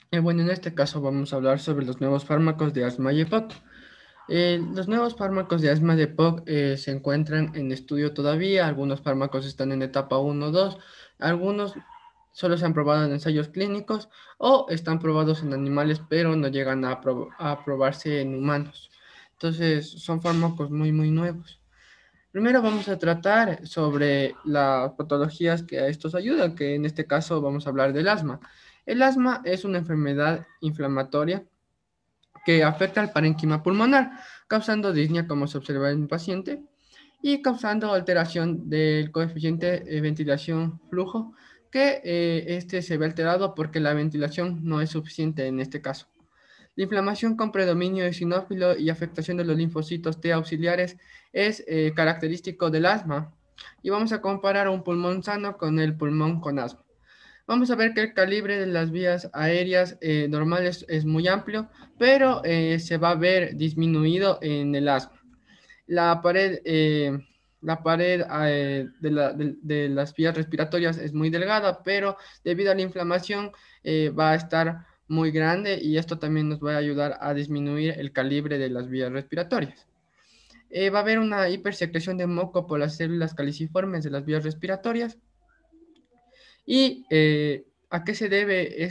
Bueno, en este caso vamos a hablar sobre los nuevos fármacos de asma y EPOC. Los nuevos fármacos de asma y EPOC se encuentran en estudio todavía, algunos fármacos están en etapa uno o 2, algunos solo se han probado en ensayos clínicos o están probados en animales, pero no llegan a probarse en humanos. Entonces, son fármacos muy nuevos. Primero vamos a tratar sobre las patologías que a estos ayudan, que en este caso vamos a hablar del asma. El asma es una enfermedad inflamatoria que afecta al parénquima pulmonar, causando disnea como se observa en el paciente y causando alteración del coeficiente de ventilación-flujo, que este se ve alterado porque la ventilación no es suficiente en este caso. La inflamación con predominio eosinófilo y afectación de los linfocitos T auxiliares es característico del asma. Y vamos a comparar un pulmón sano con el pulmón con asma. Vamos a ver que el calibre de las vías aéreas normales es muy amplio, pero se va a ver disminuido en el asma. La pared, la pared de las vías respiratorias es muy delgada, pero debido a la inflamación va a estar muy grande y esto también nos va a ayudar a disminuir el calibre de las vías respiratorias. Va a haber una hipersecreción de moco por las células caliciformes de las vías respiratorias. ¿Y a qué se debe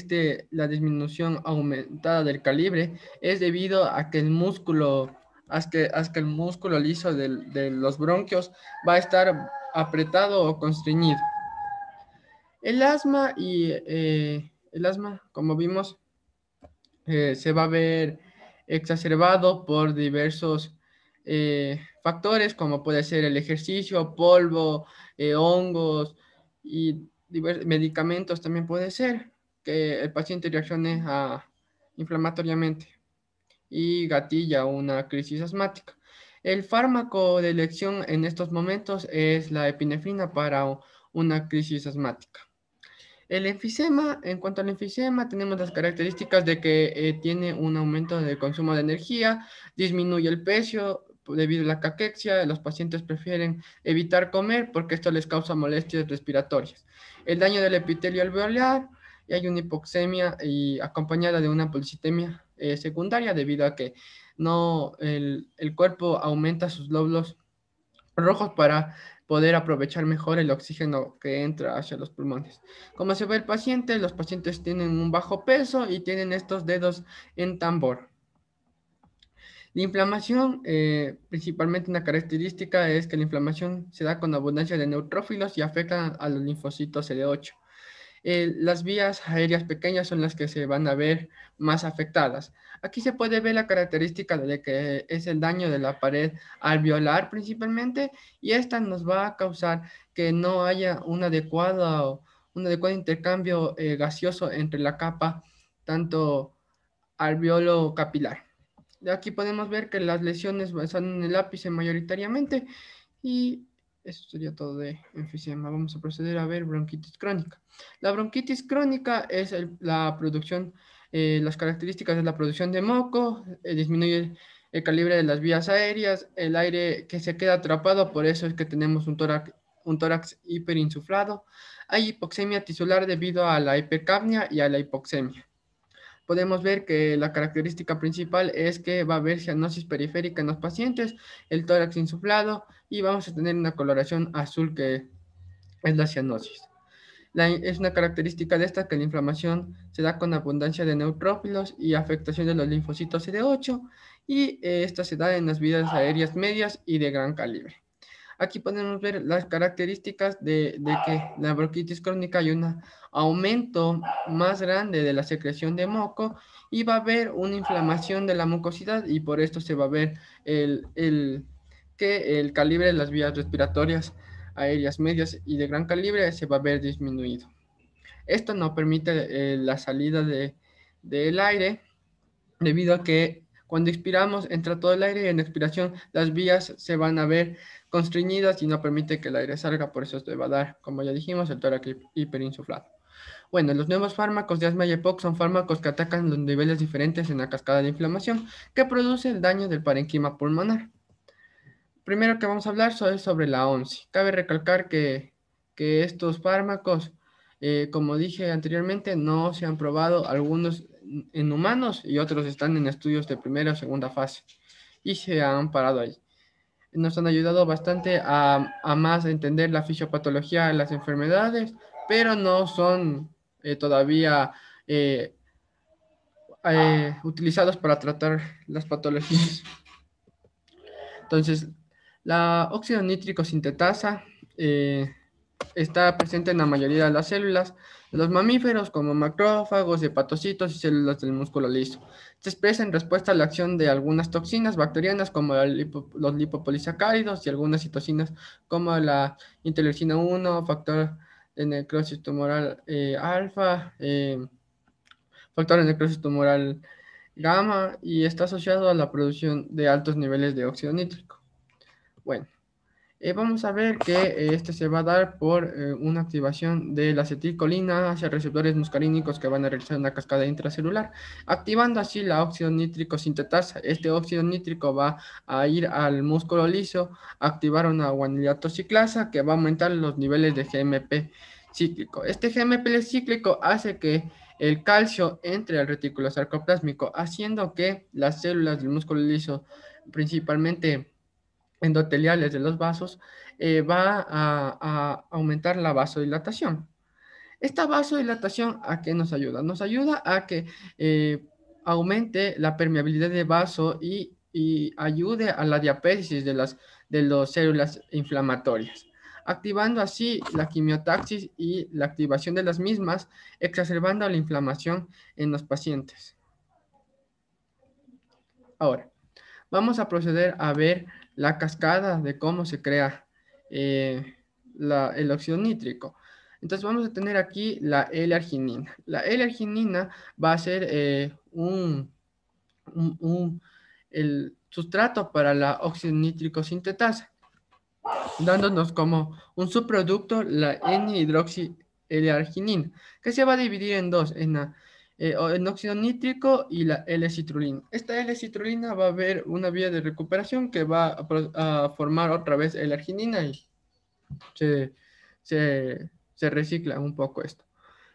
la disminución aumentada del calibre? Es debido a que el músculo, haz que el músculo liso de los bronquios va a estar apretado o constreñido. El asma, como vimos, se va a ver exacerbado por diversos factores, como puede ser el ejercicio, polvo, hongos y medicamentos también puede ser que el paciente reaccione inflamatoriamente y gatilla una crisis asmática. El fármaco de elección en estos momentos es la epinefrina para una crisis asmática. El enfisema, en cuanto al enfisema, tenemos las características de que tiene un aumento del consumo de energía, disminuye el peso debido a la caquexia, los pacientes prefieren evitar comer porque esto les causa molestias respiratorias. El daño del epitelio alveolar y hay una hipoxemia y acompañada de una policitemia secundaria debido a que no, el cuerpo aumenta sus glóbulos rojos para poder aprovechar mejor el oxígeno que entra hacia los pulmones. Como se ve el paciente, los pacientes tienen un bajo peso y tienen estos dedos en tambor. La inflamación, principalmente una característica es que la inflamación se da con abundancia de neutrófilos y afecta a los linfocitos CD8. Las vías aéreas pequeñas son las que se van a ver más afectadas. Aquí se puede ver la característica de que es el daño de la pared alveolar principalmente y esta nos va a causar que no haya un adecuado intercambio gaseoso entre la capa tanto alveolo capilar. De aquí podemos ver que las lesiones son en el ápice mayoritariamente y eso sería todo de enfisema. Vamos a proceder a ver bronquitis crónica. La bronquitis crónica es la producción, las características de la producción de moco, disminuye el calibre de las vías aéreas, el aire que se queda atrapado, por eso es que tenemos un tórax hiperinsuflado. Hay hipoxemia tisular debido a la hipercapnia y a la hipoxemia. Podemos ver que la característica principal es que va a haber cianosis periférica en los pacientes, el tórax insuflado y vamos a tener una coloración azul que es la cianosis. Es una característica de esta que la inflamación se da con abundancia de neutrófilos y afectación de los linfocitos CD8 y esta se da en las vías aéreas medias y de gran calibre. Aquí podemos ver las características de que la bronquitis crónica hay un aumento más grande de la secreción de moco y va a haber una inflamación de la mucosidad y por esto se va a ver que el calibre de las vías respiratorias aéreas medias y de gran calibre se va a ver disminuido. Esto no permite la salida del aire debido a que cuando inspiramos entra todo el aire y en expiración las vías se van a ver constreñidas y no permite que el aire salga, por eso se va a dar, como ya dijimos, el tórax hiperinsuflado. Bueno, los nuevos fármacos de asma y EPOC son fármacos que atacan los niveles diferentes en la cascada de inflamación que produce el daño del parénquima pulmonar. Primero que vamos a hablar sobre la ONCE. Cabe recalcar que estos fármacos, como dije anteriormente, no se han probado, algunos en humanos y otros están en estudios de primera o segunda fase y se han parado ahí. Nos han ayudado bastante a más entender la fisiopatología de las enfermedades, pero no son todavía eh, utilizados para tratar las patologías. Entonces, la óxido nítrico sintetasa está presente en la mayoría de las células de los mamíferos, como macrófagos, hepatocitos y células del músculo liso. Se expresa en respuesta a la acción de algunas toxinas bacterianas, como los lipopolisacáridos y algunas citocinas, como la interleucina 1, factor de necrosis tumoral alfa, factor de necrosis tumoral gamma, y está asociado a la producción de altos niveles de óxido nítrico. Bueno. Vamos a ver que este se va a dar por una activación de la acetilcolina hacia receptores muscarínicos que van a realizar una cascada intracelular, activando así la óxido nítrico sintetasa. Este óxido nítrico va a ir al músculo liso, a activar una guanidato ciclasa que va a aumentar los niveles de GMP cíclico. Este GMP cíclico hace que el calcio entre al retículo sarcoplásmico, haciendo que las células del músculo liso, principalmente endoteliales de los vasos, va a aumentar la vasodilatación. Esta vasodilatación, ¿a qué nos ayuda? Nos ayuda a que aumente la permeabilidad de vaso y ayude a la diapéresis de las células inflamatorias, activando así la quimiotaxis y la activación de las mismas, exacerbando la inflamación en los pacientes. Ahora, vamos a proceder a ver la cascada de cómo se crea el óxido nítrico. Entonces vamos a tener aquí la L-arginina. La L-arginina va a ser el sustrato para la óxido nítrico sintetasa, dándonos como un subproducto la N-hidroxi L-arginina, que se va a dividir en dos, en óxido nítrico y la L-citrulina. Esta L-citrulina va a haber una vía de recuperación que va a formar otra vez L-arginina y se, se recicla un poco esto.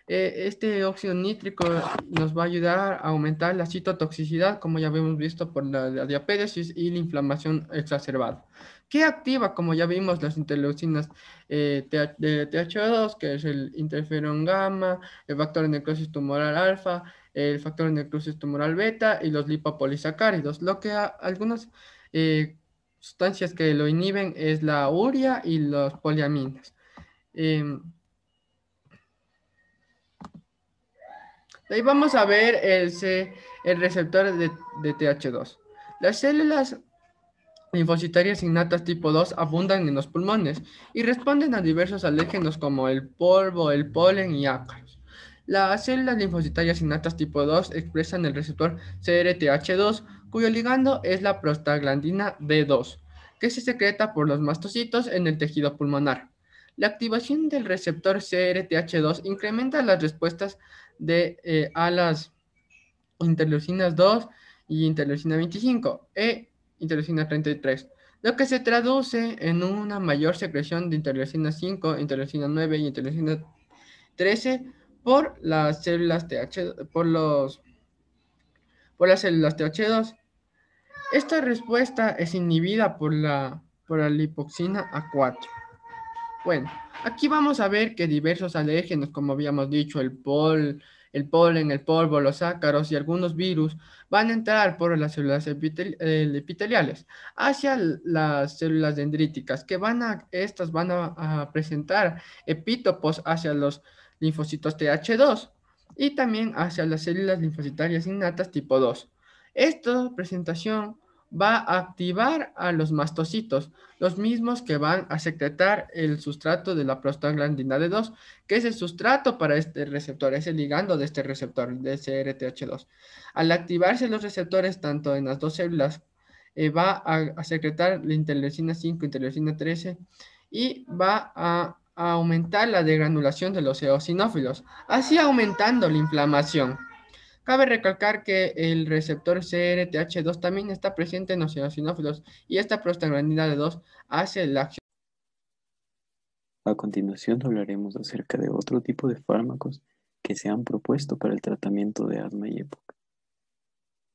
Este óxido nítrico nos va a ayudar a aumentar la citotoxicidad, como ya habíamos visto, por la diapéresis y la inflamación exacerbada. ¿Qué activa? Como ya vimos, las interleucinas de TH2, que es el interferón gamma, el factor de necrosis tumoral alfa, el factor de necrosis tumoral beta y los lipopolisacáridos. Lo que algunas sustancias que lo inhiben es la urea y los poliaminas. Ahí vamos a ver el receptor de TH2. Las células linfocitarias innatas tipo 2 abundan en los pulmones y responden a diversos alérgenos como el polvo, el polen y ácaros. Las células linfocitarias innatas tipo 2 expresan el receptor CRTH2, cuyo ligando es la prostaglandina D2, que se secreta por los mastocitos en el tejido pulmonar. La activación del receptor CRTH2 incrementa las respuestas a las interleucinas 2 y interleucina 25 e interleucina 33, lo que se traduce en una mayor secreción de interleucina 5, interleucina 9 y interleucina 13 por las células por las células TH2. Esta respuesta es inhibida por la lipoxina A4. Bueno, aquí vamos a ver que diversos alérgenos, como habíamos dicho, el polen, el polvo, los ácaros y algunos virus, van a entrar por las células epiteliales hacia las células dendríticas, estas van a presentar epítopos hacia los linfocitos TH2 y también hacia las células linfocitarias innatas tipo 2. Esta presentación va a activar a los mastocitos, los mismos que van a secretar el sustrato de la prostaglandina D2, que es el sustrato para este receptor, es el ligando de este receptor, de CRTH2. Al activarse los receptores tanto en las dos células, va a secretar la interleucina 5, interleucina 13 y va a aumentar la degranulación de los eosinófilos, así aumentando la inflamación. Cabe recalcar que el receptor CRTH2 también está presente en los eosinófilos y esta prostaglandina D2 hace la acción. A continuación hablaremos acerca de otro tipo de fármacos que se han propuesto para el tratamiento de asma y EPOC.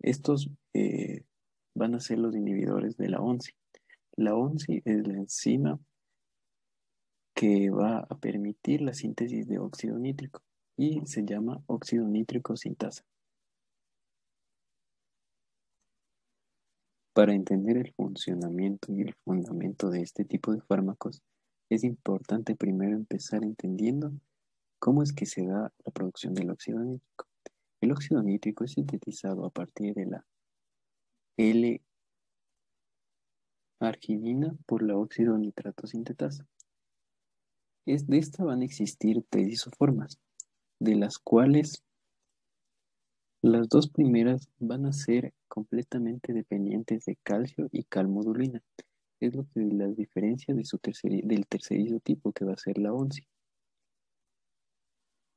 Estos van a ser los inhibidores de la ONCI. La ONCI es la enzima que va a permitir la síntesis de óxido nítrico y se llama óxido nítrico sintasa. Para entender el funcionamiento y el fundamento de este tipo de fármacos, es importante primero empezar entendiendo cómo es que se da la producción del óxido nítrico. El óxido nítrico es sintetizado a partir de la L-arginina por la óxido nitrato sintetasa. De esta van a existir tres isoformas, de las cuales las dos primeras van a ser completamente dependientes de calcio y calmodulina. Es lo que las diferencia de del tercer isotipo, que va a ser la ONCI.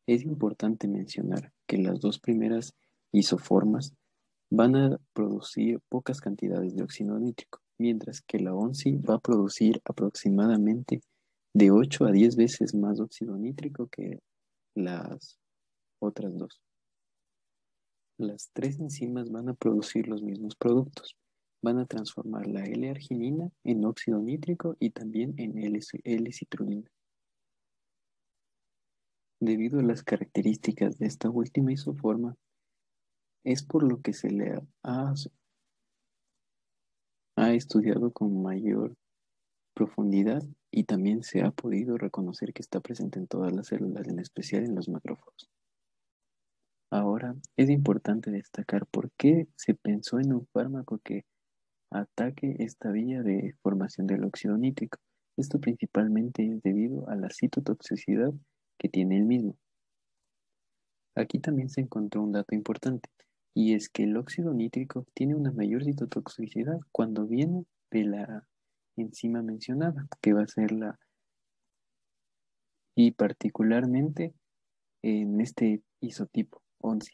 Es importante mencionar que las dos primeras isoformas van a producir pocas cantidades de óxido nítrico, mientras que la ONCI va a producir aproximadamente de 8 a 10 veces más óxido nítrico que las otras dos. Las tres enzimas van a producir los mismos productos. Van a transformar la L-arginina en óxido nítrico y también en L-citrulina. Debido a las características de esta última isoforma, es por lo que se le ha estudiado con mayor profundidad y también se ha podido reconocer que está presente en todas las células, en especial en los macrófagos. Ahora, es importante destacar por qué se pensó en un fármaco que ataque esta vía de formación del óxido nítrico. Esto principalmente es debido a la citotoxicidad que tiene el mismo. Aquí también se encontró un dato importante, y es que el óxido nítrico tiene una mayor citotoxicidad cuando viene de la enzima mencionada, que va a ser y particularmente en este isotipo 11.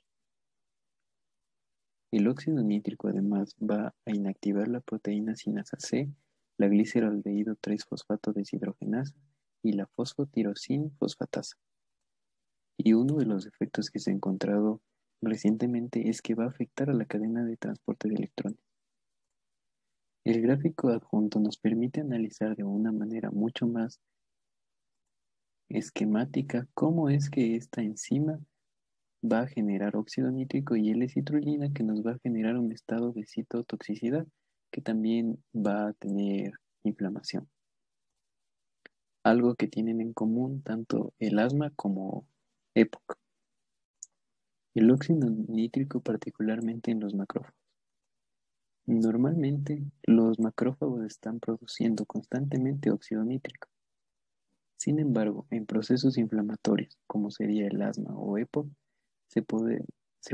El óxido nítrico además va a inactivar la proteína sinasa C, la gliceraldehído 3-fosfato deshidrogenasa y la fosfotirosin fosfatasa. Y uno de los efectos que se ha encontrado recientemente es que va a afectar a la cadena de transporte de electrones. El gráfico adjunto nos permite analizar de una manera mucho más esquemática cómo es que esta enzima va a generar óxido nítrico y L-citrulina, que nos va a generar un estado de citotoxicidad que también va a tener inflamación. Algo que tienen en común tanto el asma como EPOC. El óxido nítrico particularmente en los macrófagos. Normalmente los macrófagos están produciendo constantemente óxido nítrico. Sin embargo, en procesos inflamatorios, como sería el asma o EPOC, se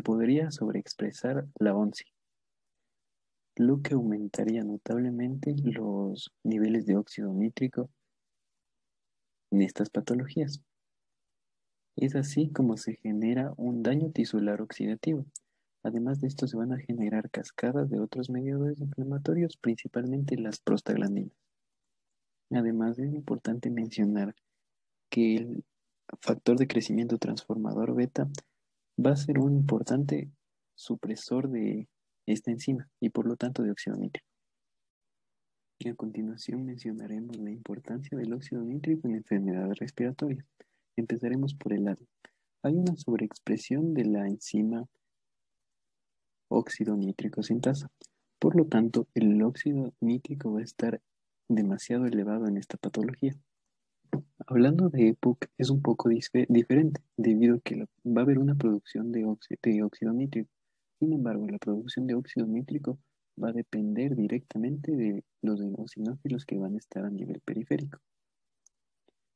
podría sobreexpresar la ONCI, lo que aumentaría notablemente los niveles de óxido nítrico en estas patologías. Es así como se genera un daño tisular oxidativo. Además de esto, se van a generar cascadas de otros mediadores inflamatorios, principalmente las prostaglandinas. Además, es importante mencionar que el factor de crecimiento transformador beta va a ser un importante supresor de esta enzima y por lo tanto de óxido nítrico. Y a continuación mencionaremos la importancia del óxido nítrico en enfermedades respiratorias. Empezaremos por el asma. Hay una sobreexpresión de la enzima óxido nítrico sintasa. Por lo tanto, el óxido nítrico va a estar demasiado elevado en esta patología. Hablando de EPOC, es un poco diferente, debido a que va a haber una producción de óxido nítrico. Sin embargo, la producción de óxido nítrico va a depender directamente de los eosinófilos que van a estar a nivel periférico.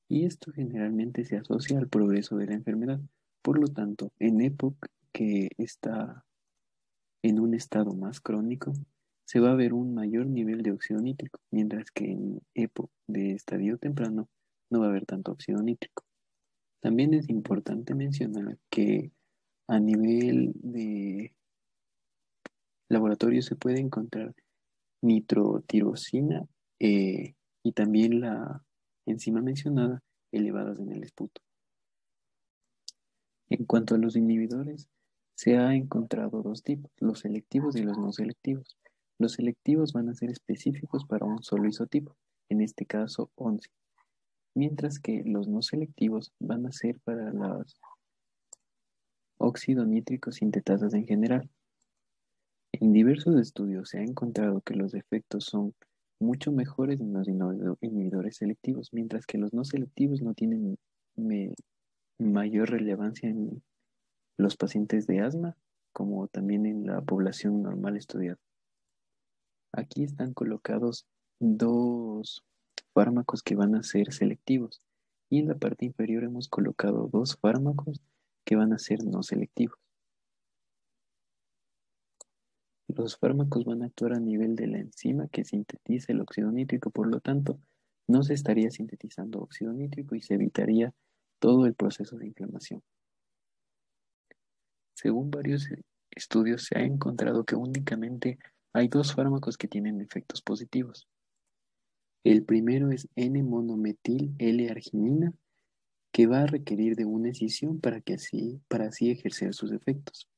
Y esto generalmente se asocia al progreso de la enfermedad. Por lo tanto, en EPOC, que está en un estado más crónico, se va a ver un mayor nivel de óxido nítrico, mientras que en EPOC de estadio temprano no va a haber tanto óxido nítrico. También es importante mencionar que a nivel de laboratorio se puede encontrar nitrotirosina y también la enzima mencionada elevadas en el esputo. En cuanto a los inhibidores, se ha encontrado dos tipos, los selectivos y los no selectivos. Los selectivos van a ser específicos para un solo isotipo, en este caso 11, mientras que los no selectivos van a ser para los óxido nítrico sintetasas en general. En diversos estudios se ha encontrado que los efectos son mucho mejores en los inhibidores selectivos, mientras que los no selectivos no tienen mayor relevancia en los pacientes de asma, como también en la población normal estudiada. Aquí están colocados dos fármacos que van a ser selectivos y en la parte inferior hemos colocado dos fármacos que van a ser no selectivos. Los fármacos van a actuar a nivel de la enzima que sintetiza el óxido nítrico, por lo tanto, no se estaría sintetizando óxido nítrico y se evitaría todo el proceso de inflamación. Según varios estudios, se ha encontrado que únicamente hay dos fármacos que tienen efectos positivos. El primero es N-monometil L-arginina, que va a requerir de una escisión para así ejercer sus efectos.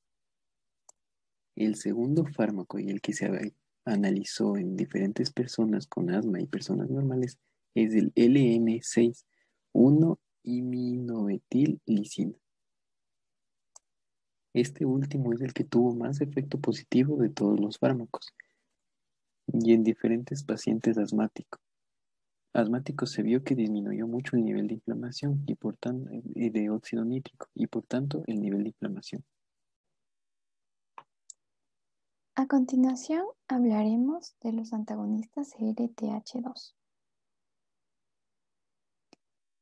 El segundo fármaco y el que se analizó en diferentes personas con asma y personas normales es el LN6, 1-iminometil-lisina. Este último es el que tuvo más efecto positivo de todos los fármacos y en diferentes pacientes asmáticos se vio que disminuyó mucho el nivel de inflamación y de óxido nítrico y por tanto el nivel de inflamación. A continuación hablaremos de los antagonistas CRTH2.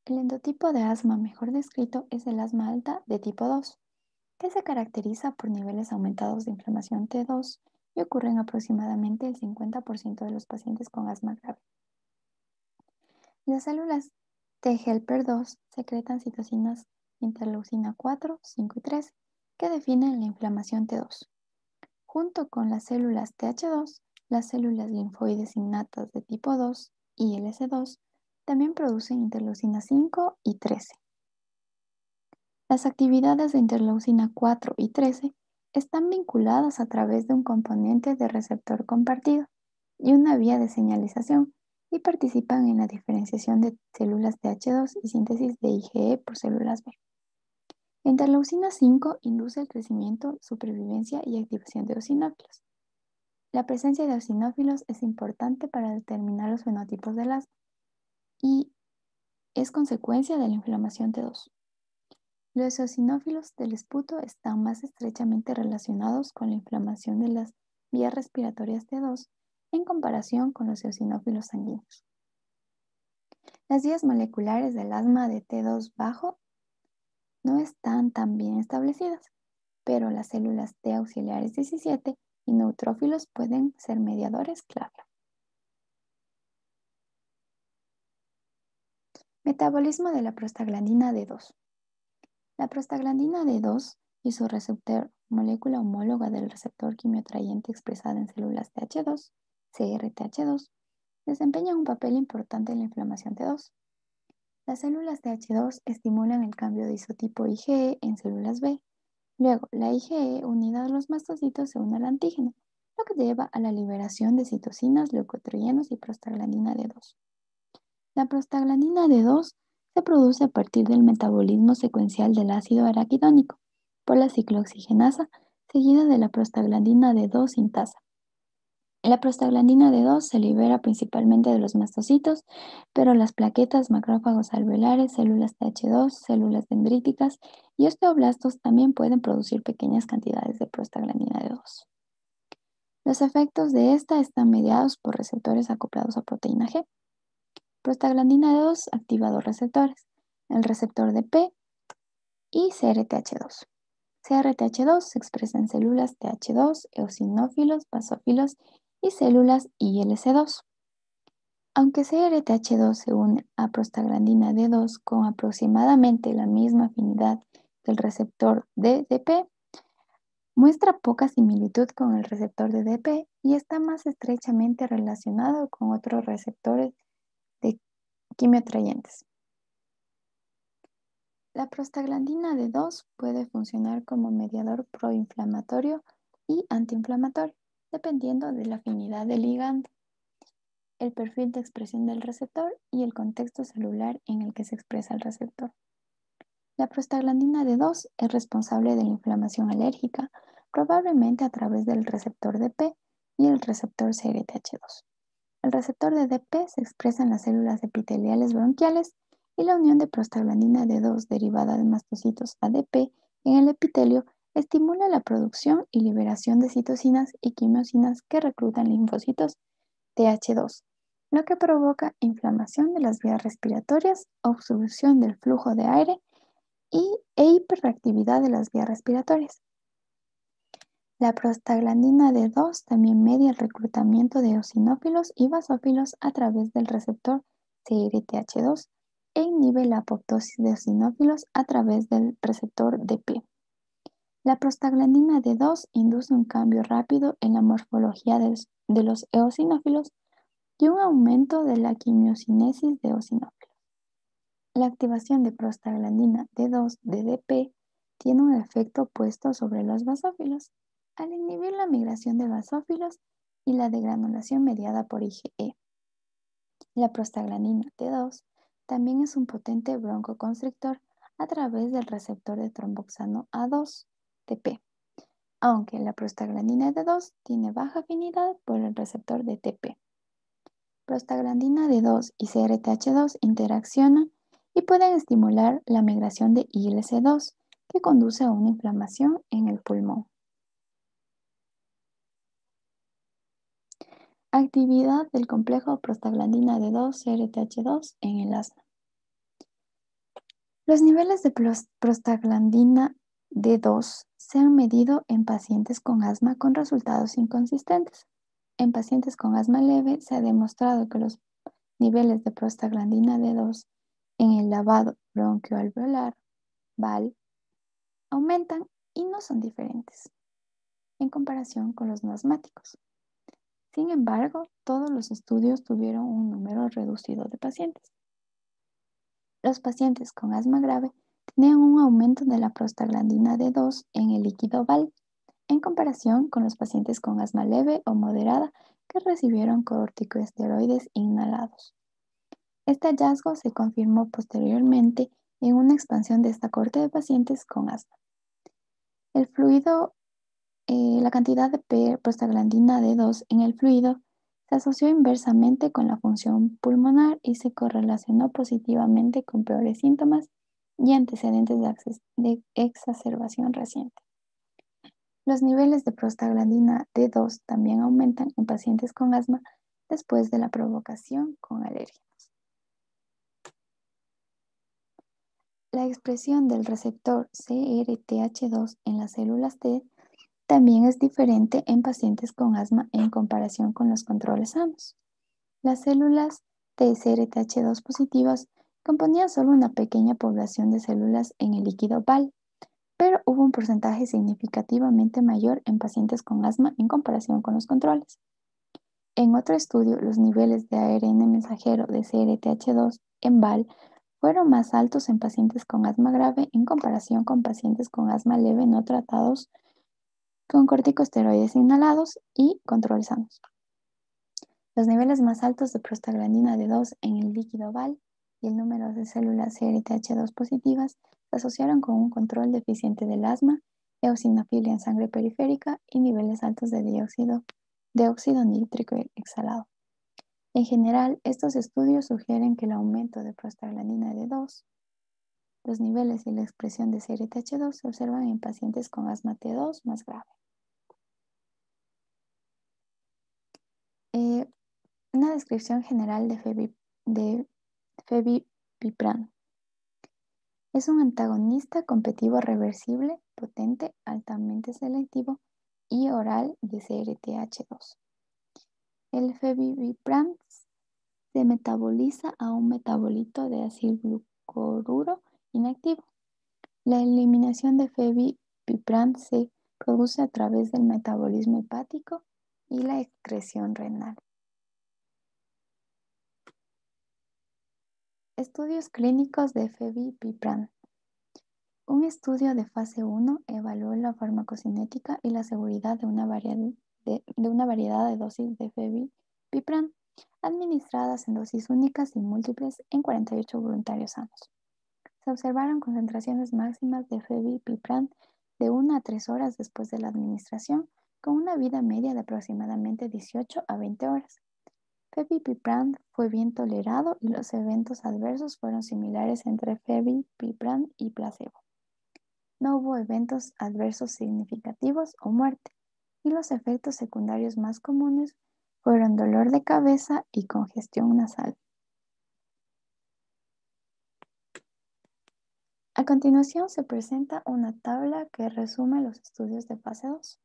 El endotipo de asma mejor descrito es el asma alta de tipo 2, que se caracteriza por niveles aumentados de inflamación T2 y ocurre en aproximadamente el 50% de los pacientes con asma grave. Las células T helper 2 secretan citocinas interleucina 4, 5 y 3 que definen la inflamación T2. Junto con las células Th2, las células linfoides innatas de tipo 2 y LC2 también producen interleucina 5 y 13. Las actividades de interleucina 4 y 13 están vinculadas a través de un componente de receptor compartido y una vía de señalización y participan en la diferenciación de células Th2 y síntesis de IgE por células B. La interleucina 5 induce el crecimiento, supervivencia y activación de eosinófilos. La presencia de eosinófilos es importante para determinar los fenotipos del asma y es consecuencia de la inflamación T2. Los eosinófilos del esputo están más estrechamente relacionados con la inflamación de las vías respiratorias T2 en comparación con los eosinófilos sanguíneos. Las vías moleculares del asma de T2 bajo no están tan bien establecidas, pero las células T auxiliares 17 y neutrófilos pueden ser mediadores clave. Metabolismo de la prostaglandina D2. La prostaglandina D2 y su receptor, molécula homóloga del receptor quimioatrayente expresada en células Th2, CRTH2, desempeñan un papel importante en la inflamación T2. Las células Th2 estimulan el cambio de isotipo IgE en células B. Luego, la IgE unida a los mastocitos se une al antígeno, lo que lleva a la liberación de citocinas, leucotrienos y prostaglandina D2. La prostaglandina D2 se produce a partir del metabolismo secuencial del ácido araquidónico por la ciclooxigenasa seguida de la prostaglandina D2 sintasa. La prostaglandina D2 se libera principalmente de los mastocitos, pero las plaquetas, macrófagos alveolares, células Th2, células dendríticas y osteoblastos también pueden producir pequeñas cantidades de prostaglandina D2. Los efectos de esta están mediados por receptores acoplados a proteína G. Prostaglandina D2 activa dos receptores, el receptor de P y CRTH2. CRTH2 se expresa en células Th2, eosinófilos, basófilos y células ILC2. Aunque CRTH2 se une a prostaglandina D2 con aproximadamente la misma afinidad que el receptor de DP, muestra poca similitud con el receptor de DP y está más estrechamente relacionado con otros receptores de quimioatrayentes. La prostaglandina D2 puede funcionar como mediador proinflamatorio y antiinflamatorio, dependiendo de la afinidad del ligando, el perfil de expresión del receptor y el contexto celular en el que se expresa el receptor. La prostaglandina D2 es responsable de la inflamación alérgica, probablemente a través del receptor DP y el receptor CRTH2. El receptor de DP se expresa en las células epiteliales bronquiales y la unión de prostaglandina D2 derivada de mastocitos ADP en el epitelio estimula la producción y liberación de citocinas y quimiosinas que reclutan linfocitos TH2, lo que provoca inflamación de las vías respiratorias, obstrucción del flujo de aire e hiperactividad de las vías respiratorias. La prostaglandina D2 también media el reclutamiento de eosinófilos y basófilos a través del receptor CRTH2 e inhibe la apoptosis de eosinófilos a través del receptor DP. La prostaglandina D2 induce un cambio rápido en la morfología de los eosinófilos y un aumento de la quimiosinesis de eosinófilos. La activación de prostaglandina D2 de DP tiene un efecto opuesto sobre los basófilos, al inhibir la migración de basófilos y la degranulación mediada por IgE. La prostaglandina D2 también es un potente broncoconstrictor a través del receptor de tromboxano A2, TP, aunque la prostaglandina D2 tiene baja afinidad por el receptor de TP. Prostaglandina D2 y CRTH2 interaccionan y pueden estimular la migración de ILC2, que conduce a una inflamación en el pulmón. Actividad del complejo prostaglandina D2-CRTH2 en el asma. Los niveles de prostaglandina D2 se han medido en pacientes con asma con resultados inconsistentes. En pacientes con asma leve se ha demostrado que los niveles de prostaglandina D2 en el lavado bronquioalveolar, BAL, aumentan y no son diferentes en comparación con los no asmáticos. Sin embargo, todos los estudios tuvieron un número reducido de pacientes. Los pacientes con asma grave tenían un aumento de la prostaglandina D2 en el líquido BAL en comparación con los pacientes con asma leve o moderada que recibieron corticosteroides inhalados. Este hallazgo se confirmó posteriormente en una expansión de esta cohorte de pacientes con asma. El fluido, la cantidad de prostaglandina D2 en el fluido se asoció inversamente con la función pulmonar y se correlacionó positivamente con peores síntomas y antecedentes de exacerbación reciente. Los niveles de prostaglandina D2 también aumentan en pacientes con asma después de la provocación con alergia. La expresión del receptor CRTH2 en las células T también es diferente en pacientes con asma en comparación con los controles sanos. Las células TCRTH2 positivas componían solo una pequeña población de células en el líquido BAL, pero hubo un porcentaje significativamente mayor en pacientes con asma en comparación con los controles. En otro estudio, los niveles de ARN mensajero de CRTH2 en BAL fueron más altos en pacientes con asma grave en comparación con pacientes con asma leve no tratados con corticosteroides inhalados y controles sanos. Los niveles más altos de prostaglandina D2 en el líquido BAL y el número de células CRTH2 positivas se asociaron con un control deficiente del asma, eosinofilia en sangre periférica y niveles altos de óxido nítrico exhalado. En general, estos estudios sugieren que el aumento de prostaglandina D2, los niveles y la expresión de CRTH2 se observan en pacientes con asma T2 más grave. Una descripción general de fevipiprant. Es un antagonista competitivo reversible, potente, altamente selectivo y oral de CRTH2. El fevipiprant se metaboliza a un metabolito de acilglucururo inactivo. La eliminación de fevipiprant se produce a través del metabolismo hepático y la excreción renal. Estudios clínicos de fevipiprant. Un estudio de fase 1 evaluó la farmacocinética y la seguridad de una variedad de dosis de fevipiprant administradas en dosis únicas y múltiples en 48 voluntarios sanos. Se observaron concentraciones máximas de fevipiprant de 1 a 3 horas después de la administración, con una vida media de aproximadamente 18 a 20 horas. Fevipiprant fue bien tolerado y los eventos adversos fueron similares entre fevipiprant y placebo. No hubo eventos adversos significativos o muerte, y los efectos secundarios más comunes fueron dolor de cabeza y congestión nasal. A continuación se presenta una tabla que resume los estudios de fase 2.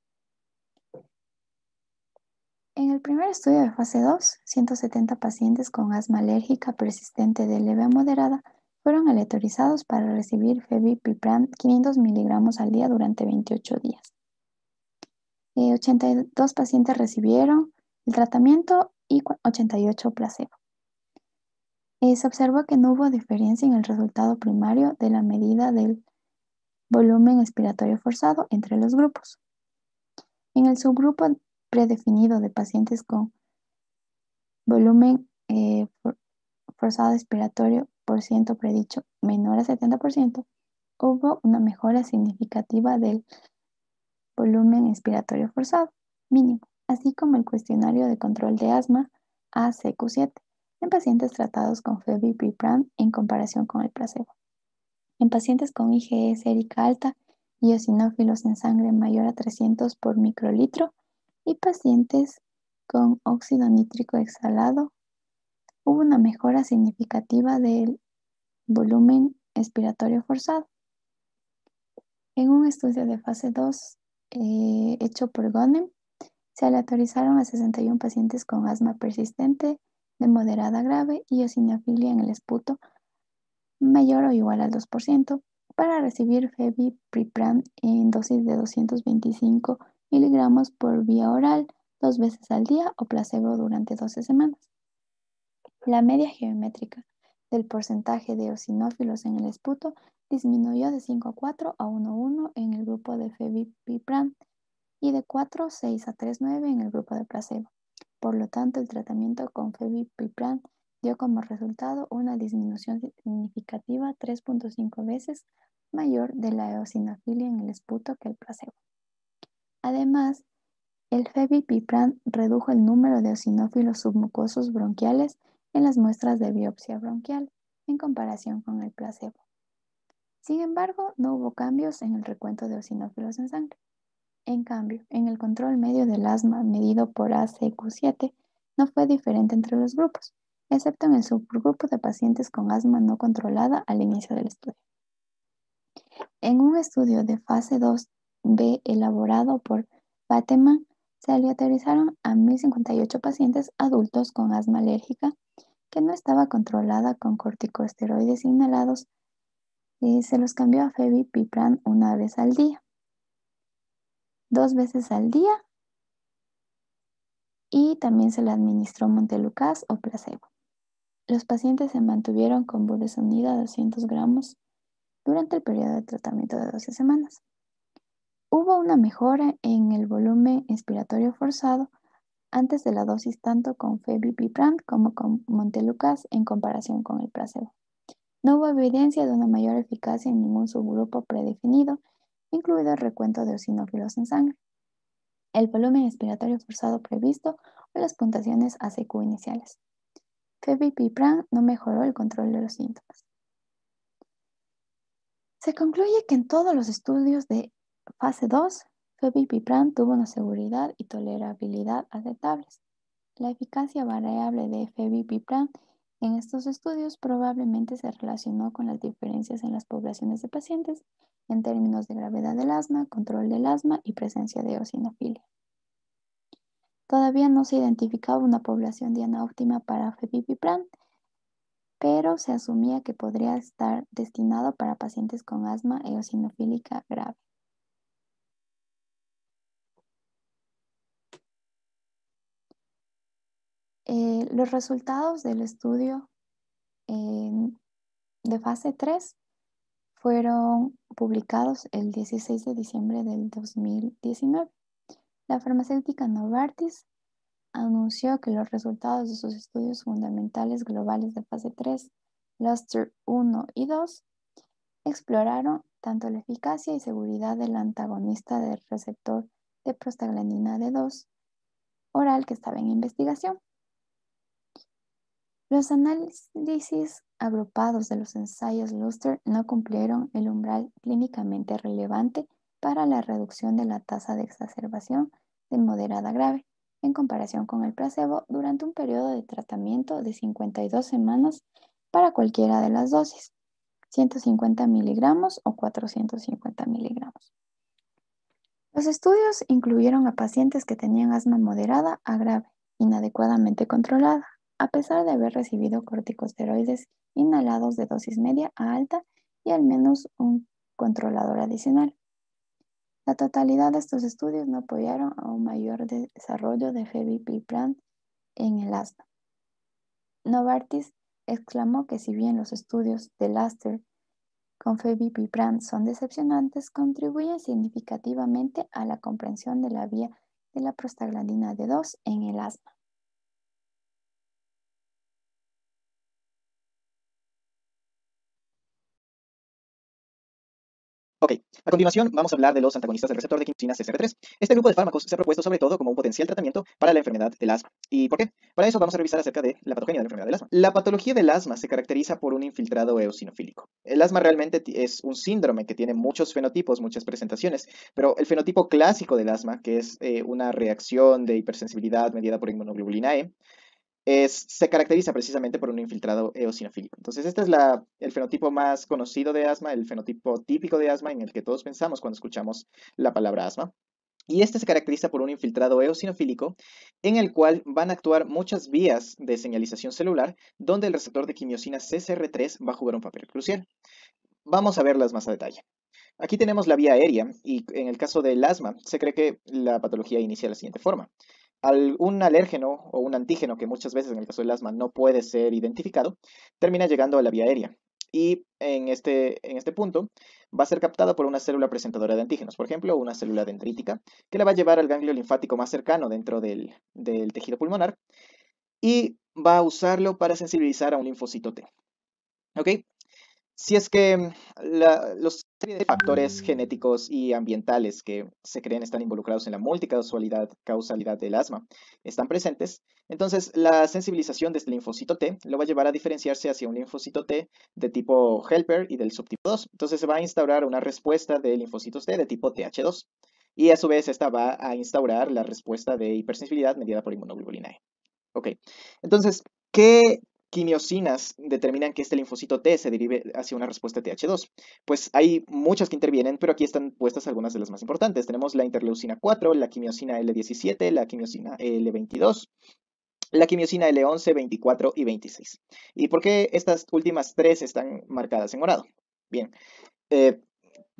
En el primer estudio de fase 2, 170 pacientes con asma alérgica persistente de leve a moderada fueron aleatorizados para recibir fevipiprant 500 miligramos al día durante 28 días. 82 pacientes recibieron el tratamiento y 88 placebo. Se observó que no hubo diferencia en el resultado primario de la medida del volumen expiratorio forzado entre los grupos. En el subgrupo predefinido de pacientes con volumen forzado expiratorio por ciento predicho menor a 70%, hubo una mejora significativa del volumen expiratorio forzado mínimo, así como el cuestionario de control de asma ACQ7 en pacientes tratados con fevipiprant en comparación con el placebo. En pacientes con IgE sérica alta y eosinófilos en sangre mayor a 300 por microlitro y pacientes con óxido nítrico exhalado, hubo una mejora significativa del volumen expiratorio forzado. En un estudio de fase 2 hecho por Gonem, se aleatorizaron a 61 pacientes con asma persistente de moderada a grave y eosinofilia en el esputo mayor o igual al 2% para recibir fevipiprant en dosis de 225 miligramos por vía oral 2 veces al día o placebo durante 12 semanas. La media geométrica del porcentaje de eosinófilos en el esputo disminuyó de 5 a 4 a 1 a 1 en el grupo de fevipiprant y de 4 a 6 a 3 a 9 en el grupo de placebo. Por lo tanto, el tratamiento con fevipiprant dio como resultado una disminución significativa 3.5 veces mayor de la eosinofilia en el esputo que el placebo. Además, el fevipiprant redujo el número de eosinófilos submucosos bronquiales en las muestras de biopsia bronquial en comparación con el placebo. Sin embargo, no hubo cambios en el recuento de eosinófilos en sangre. En cambio, en el control medio del asma medido por ACQ7 no fue diferente entre los grupos, excepto en el subgrupo de pacientes con asma no controlada al inicio del estudio. En un estudio de fase 2B elaborado por Bateman, se aleatorizaron a 1.058 pacientes adultos con asma alérgica que no estaba controlada con corticosteroides inhalados y se los cambió a fevipiprant una vez al día, 2 veces al día, y también se le administró montelukast o placebo. Los pacientes se mantuvieron con budesonida 200 gramos durante el periodo de tratamiento de 12 semanas. Hubo una mejora en el volumen expiratorio forzado antes de la dosis tanto con fevipiprant como con montelukast en comparación con el placebo. No hubo evidencia de una mayor eficacia en ningún subgrupo predefinido, incluido el recuento de eosinófilos en sangre, el volumen expiratorio forzado previsto o las puntuaciones ACQ iniciales. Fevipiprant no mejoró el control de los síntomas. Se concluye que en todos los estudios de fase 2, fevipiprant tuvo una seguridad y tolerabilidad aceptables. La eficacia variable de fevipiprant en estos estudios probablemente se relacionó con las diferencias en las poblaciones de pacientes en términos de gravedad del asma, control del asma y presencia de eosinofilia. Todavía no se identificaba una población diana óptima para fevipiprant, pero se asumía que podría estar destinado para pacientes con asma eosinofílica grave. Los resultados del estudio de fase 3 fueron publicados el 16 de diciembre del 2019. La farmacéutica Novartis anunció que los resultados de sus estudios fundamentales globales de fase 3, Luster 1 y 2, exploraron tanto la eficacia y seguridad del antagonista del receptor de prostaglandina D2 oral que estaba en investigación. Los análisis agrupados de los ensayos Luster no cumplieron el umbral clínicamente relevante para la reducción de la tasa de exacerbación de moderada a grave en comparación con el placebo durante un periodo de tratamiento de 52 semanas para cualquiera de las dosis, 150 miligramos o 450 miligramos. Los estudios incluyeron a pacientes que tenían asma moderada a grave, inadecuadamente controlada, a pesar de haber recibido corticosteroides inhalados de dosis media a alta y al menos un controlador adicional. La totalidad de estos estudios no apoyaron a un mayor desarrollo de fevipiprant en el asma. Novartis exclamó que si bien los estudios de Luster con fevipiprant son decepcionantes, contribuyen significativamente a la comprensión de la vía de la prostaglandina D2 en el asma. Ok, a continuación vamos a hablar de los antagonistas del receptor de quimiosinas CCR3. Este grupo de fármacos se ha propuesto sobre todo como un potencial tratamiento para la enfermedad del asma. ¿Y por qué? Para eso vamos a revisar acerca de la patogenia de la enfermedad del asma. La patología del asma se caracteriza por un infiltrado eosinofílico. El asma realmente es un síndrome que tiene muchos fenotipos, muchas presentaciones, pero el fenotipo clásico del asma, que es una reacción de hipersensibilidad mediada por inmunoglobulina E, se caracteriza precisamente por un infiltrado eosinofílico. Entonces, este es el fenotipo más conocido de asma, el fenotipo típico de asma en el que todos pensamos cuando escuchamos la palabra asma. Y este se caracteriza por un infiltrado eosinofílico en el cual van a actuar muchas vías de señalización celular donde el receptor de quimiosina CCR3 va a jugar un papel crucial. Vamos a verlas más a detalle. Aquí tenemos la vía aérea y en el caso del asma se cree que la patología inicia de la siguiente forma. Un alérgeno o un antígeno que muchas veces en el caso del asma no puede ser identificado, termina llegando a la vía aérea. Y en este punto va a ser captado por una célula presentadora de antígenos, por ejemplo, una célula dendrítica, que la va a llevar al ganglio linfático más cercano dentro del tejido pulmonar y va a usarlo para sensibilizar a un linfocito T. ¿Ok? Si es que los serie de factores genéticos y ambientales que se creen están involucrados en la multicausalidad del asma están presentes, entonces la sensibilización de este linfocito T lo va a llevar a diferenciarse hacia un linfocito T de tipo helper y del subtipo 2. Entonces se va a instaurar una respuesta de linfocitos T de tipo TH2. Y a su vez esta va a instaurar la respuesta de hipersensibilidad mediada por inmunoglobulina E. Ok, entonces, ¿qué quimiosinas determinan que este linfocito T se derive hacia una respuesta TH2? Pues hay muchas que intervienen, pero aquí están puestas algunas de las más importantes. Tenemos la interleucina 4, la quimiosina L17, la quimiosina L22, la quimiosina L11, 24 y 26. ¿Y por qué estas últimas tres están marcadas en morado? Bien,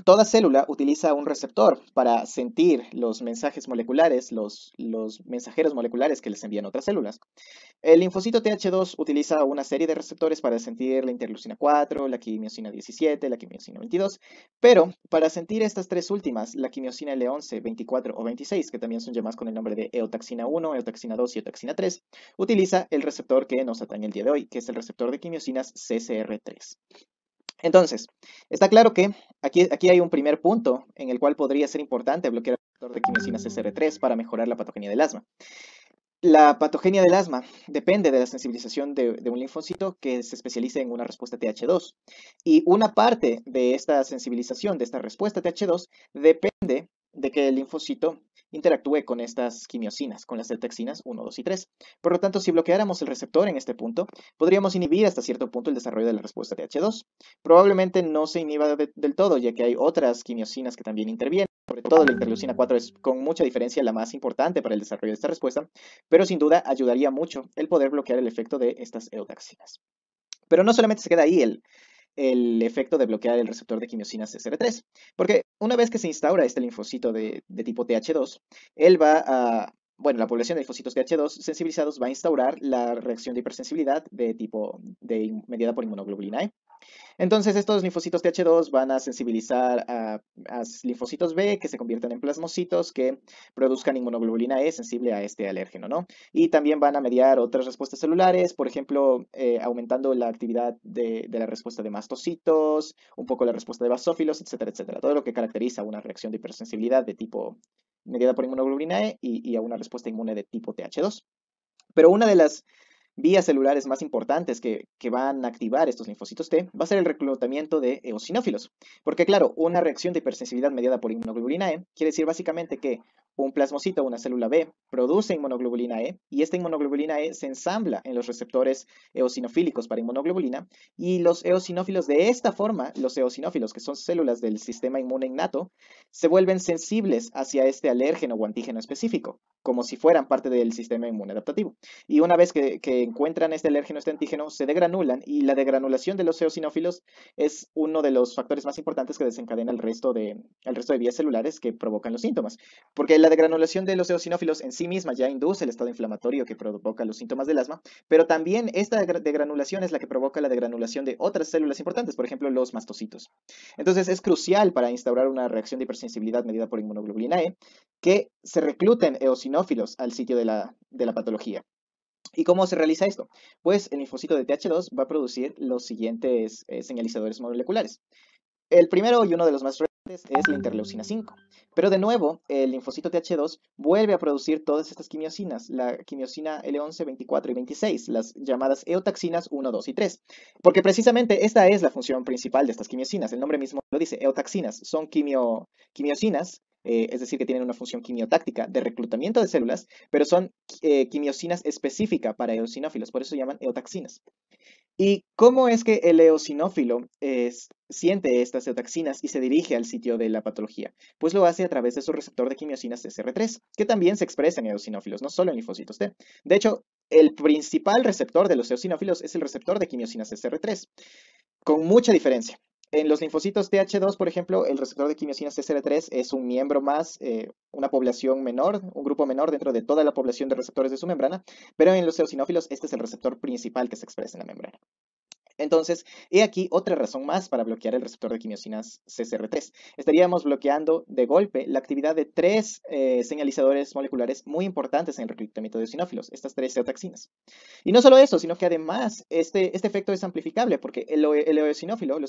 toda célula utiliza un receptor para sentir los mensajes moleculares, los mensajeros moleculares que les envían otras células. El linfocito TH2 utiliza una serie de receptores para sentir la interleucina 4, la quimiosina 17, la quimiosina 22, pero para sentir estas tres últimas, la quimiosina L11, 24 o 26, que también son llamadas con el nombre de eotaxina 1, eotaxina 2 y eotaxina 3, utiliza el receptor que nos atañe el día de hoy, que es el receptor de quimiosinas CCR3. Entonces, está claro que aquí hay un primer punto en el cual podría ser importante bloquear el receptor de quimiosina CCR3 para mejorar la patogenia del asma. La patogenia del asma depende de la sensibilización de un linfocito que se especialice en una respuesta TH2. Y una parte de esta sensibilización, de esta respuesta TH2, depende de que el linfocito interactúe con estas quimiosinas, con las cetoxinas 1, 2 y 3. Por lo tanto, si bloqueáramos el receptor en este punto, podríamos inhibir hasta cierto punto el desarrollo de la respuesta TH2. Probablemente no se inhiba del todo, ya que hay otras quimiosinas que también intervienen. Sobre todo la interleucina 4 es con mucha diferencia la más importante para el desarrollo de esta respuesta, pero sin duda ayudaría mucho el poder bloquear el efecto de estas eotaxinas. Pero no solamente se queda ahí el efecto de bloquear el receptor de quimiosinas CCR3, porque una vez que se instaura este linfocito de tipo TH2, la población de linfocitos TH2 sensibilizados va a instaurar la reacción de hipersensibilidad mediada por inmunoglobulina E. Entonces estos linfocitos TH2 van a sensibilizar a linfocitos B que se convierten en plasmocitos que produzcan inmunoglobulina E sensible a este alérgeno, ¿no? Y también van a mediar otras respuestas celulares, por ejemplo, aumentando la actividad de la respuesta de mastocitos, un poco la respuesta de basófilos, etcétera, etcétera. Todo lo que caracteriza una reacción de hipersensibilidad de tipo mediada por inmunoglobulina E y a una respuesta inmune de tipo TH2. Pero una de las vías celulares más importantes que van a activar estos linfocitos T va a ser el reclutamiento de eosinófilos. Porque claro, una reacción de hipersensibilidad mediada por inmunoglobulina E quiere decir básicamente que un plasmocito, una célula B, produce inmunoglobulina E y esta inmunoglobulina E se ensambla en los receptores eosinofílicos para inmunoglobulina y los eosinófilos de esta forma, los eosinófilos que son células del sistema inmune innato, se vuelven sensibles hacia este alérgeno o antígeno específico, como si fueran parte del sistema inmune adaptativo. Y una vez que encuentran este alérgeno, este antígeno, se degranulan y la degranulación de los eosinófilos es uno de los factores más importantes que desencadena el resto de vías celulares que provocan los síntomas. Porque la degranulación de los eosinófilos en sí misma ya induce el estado inflamatorio que provoca los síntomas del asma, pero también esta degranulación es la que provoca la degranulación de otras células importantes, por ejemplo, los mastocitos. Entonces es crucial para instaurar una reacción de hipersensibilidad medida por inmunoglobulina E que se recluten eosinófilos al sitio de la patología. ¿Y cómo se realiza esto? Pues el linfocito de TH2 va a producir los siguientes señalizadores moleculares. El primero y uno de los más relevantes es la interleucina 5. Pero de nuevo, el linfocito TH2 vuelve a producir todas estas quimiosinas, la quimiosina L11, 24 y 26, las llamadas eotaxinas 1, 2 y 3. Porque precisamente esta es la función principal de estas quimiosinas. El nombre mismo lo dice, eotaxinas. Son quimiosinas, es decir, que tienen una función quimiotáctica de reclutamiento de células, pero son quimiosinas específicas para eosinófilos, por eso se llaman eotaxinas. ¿Y cómo es que el eosinófilo siente estas eotaxinas y se dirige al sitio de la patología? Pues lo hace a través de su receptor de quimiosinas CCR3, que también se expresa en eosinófilos, no solo en linfocitos T. De hecho, el principal receptor de los eosinófilos es el receptor de quimiosinas CCR3, con mucha diferencia. En los linfocitos TH2, por ejemplo, el receptor de quimiosinas CCR3 es un miembro más, una población menor, un grupo menor dentro de toda la población de receptores de su membrana, pero en los eosinófilos este es el receptor principal que se expresa en la membrana. Entonces, he aquí otra razón más para bloquear el receptor de quimiosinas CCR3. Estaríamos bloqueando de golpe la actividad de tres señalizadores moleculares muy importantes en el reclutamiento de eosinófilos, estas tres eotaxinas. Y no solo eso, sino que además este efecto es amplificable porque los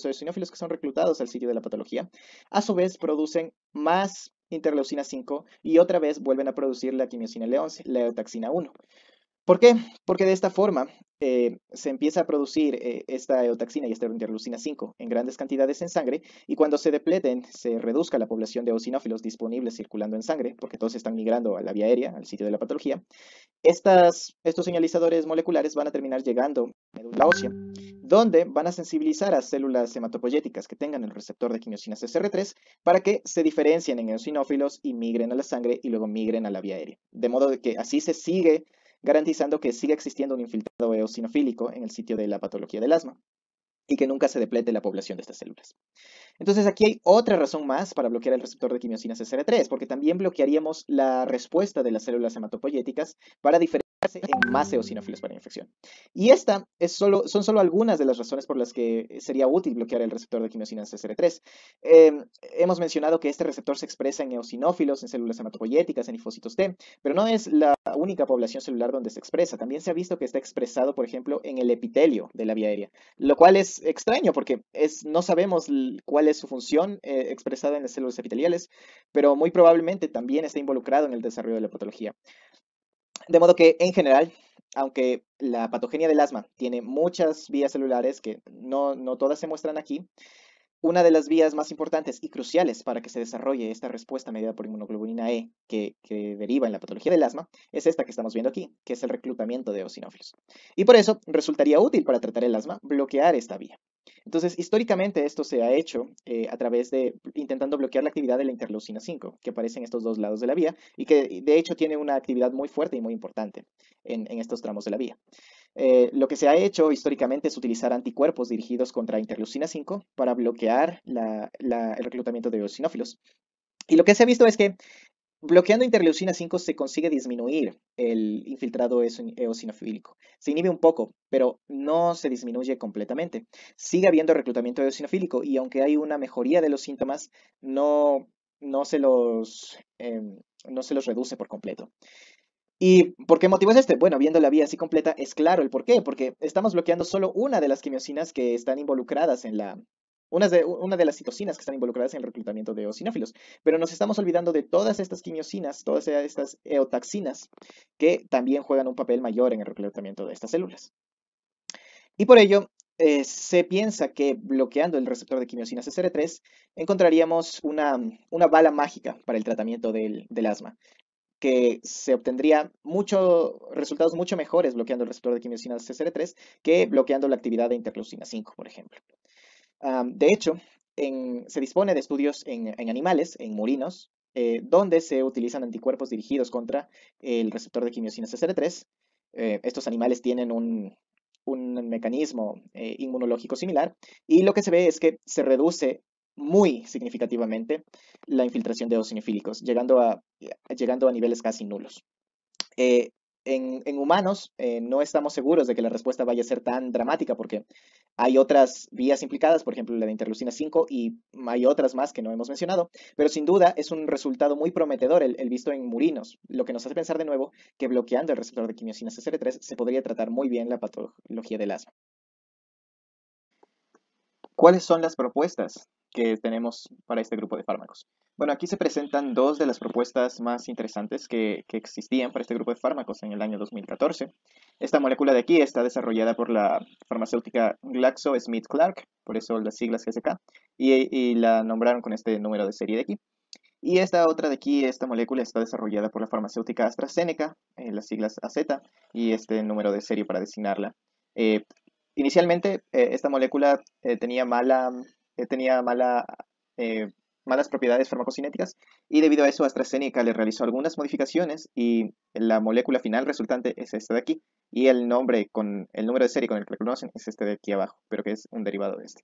eosinófilos que son reclutados al sitio de la patología, a su vez producen más interleucina 5 y otra vez vuelven a producir la quimiosina L11, la eotaxina 1. ¿Por qué? Porque de esta forma se empieza a producir esta eotaxina y esta interleucina 5 en grandes cantidades en sangre y cuando se depleten, se reduzca la población de eosinófilos disponibles circulando en sangre, porque todos están migrando a la vía aérea, al sitio de la patología. Estos señalizadores moleculares van a terminar llegando a la médula ósea, donde van a sensibilizar a células hematopoyéticas que tengan el receptor de quimiosina CCR3 para que se diferencien en eosinófilos y migren a la sangre y luego migren a la vía aérea. De modo que así se sigue garantizando que siga existiendo un infiltrado eosinofílico en el sitio de la patología del asma y que nunca se deplete la población de estas células. Entonces aquí hay otra razón más para bloquear el receptor de quimiosina CCR3, porque también bloquearíamos la respuesta de las células hematopoyéticas para diferenciarse en más eosinófilos para infección. Y esta son solo algunas de las razones por las que sería útil bloquear el receptor de quimiosina CCR3. Hemos mencionado que este receptor se expresa en eosinófilos, en células hematopoyéticas, en linfocitos T, pero no es la única población celular donde se expresa. También se ha visto que está expresado, por ejemplo, en el epitelio de la vía aérea, lo cual es extraño porque no sabemos cuál es su función expresada en las células epiteliales, pero muy probablemente también está involucrado en el desarrollo de la patología. De modo que, en general, aunque la patogenia del asma tiene muchas vías celulares que no todas se muestran aquí, una de las vías más importantes y cruciales para que se desarrolle esta respuesta mediada por inmunoglobulina E que deriva en la patología del asma es esta que estamos viendo aquí, que es el reclutamiento de eosinófilos. Y por eso resultaría útil para tratar el asma bloquear esta vía. Entonces, históricamente esto se ha hecho a través de intentando bloquear la actividad de la interleucina 5, que aparece en estos dos lados de la vía y que de hecho tiene una actividad muy fuerte y muy importante en estos tramos de la vía. Lo que se ha hecho históricamente es utilizar anticuerpos dirigidos contra interleucina 5 para bloquear el reclutamiento de eosinófilos. Y lo que se ha visto es que Bloqueando interleucina 5 se consigue disminuir el infiltrado eosinofílico. Se inhibe un poco, pero no se disminuye completamente. Sigue habiendo reclutamiento eosinofílico y aunque hay una mejoría de los síntomas, no, no se los, no se los reduce por completo. ¿Y por qué motivo es este? Bueno, viendo la vía así completa, es claro el por qué, porque estamos bloqueando solo una de las quimiosinas que están involucradas en una de las citocinas que están involucradas en el reclutamiento de eosinófilos, pero nos estamos olvidando de todas estas quimiosinas, todas estas eotaxinas, que también juegan un papel mayor en el reclutamiento de estas células. Y por ello, se piensa que bloqueando el receptor de quimiosina CCR3 encontraríamos una bala mágica para el tratamiento del asma, que se obtendría resultados mucho mejores bloqueando el receptor de quimiosina CCR3 que bloqueando la actividad de interleucina 5, por ejemplo. De hecho, se dispone de estudios en animales, en murinos, donde se utilizan anticuerpos dirigidos contra el receptor de quimiosina CCR3. Estos animales tienen un mecanismo inmunológico similar y lo que se ve es que se reduce muy significativamente la infiltración de eosinofílicos, llegando a niveles casi nulos. En humanos no estamos seguros de que la respuesta vaya a ser tan dramática porque hay otras vías implicadas, por ejemplo la de interleucina 5 y hay otras más que no hemos mencionado, pero sin duda es un resultado muy prometedor el visto en murinos, lo que nos hace pensar de nuevo que bloqueando el receptor de quimiosina CCR3 se podría tratar muy bien la patología del asma. ¿Cuáles son las propuestas que tenemos para este grupo de fármacos? Bueno, aquí se presentan dos de las propuestas más interesantes que existían para este grupo de fármacos en el año 2014. Esta molécula de aquí está desarrollada por la farmacéutica GlaxoSmithKline, por eso las siglas GSK, y la nombraron con este número de serie de aquí. Y esta otra de aquí, esta molécula está desarrollada por la farmacéutica AstraZeneca, las siglas AZ, y este número de serie para designarla. Inicialmente, esta molécula tenía malas propiedades farmacocinéticas y debido a eso AstraZeneca le realizó algunas modificaciones y la molécula final resultante es esta de aquí y el nombre con el número de serie con el que la conocen es este de aquí abajo, pero que es un derivado de este.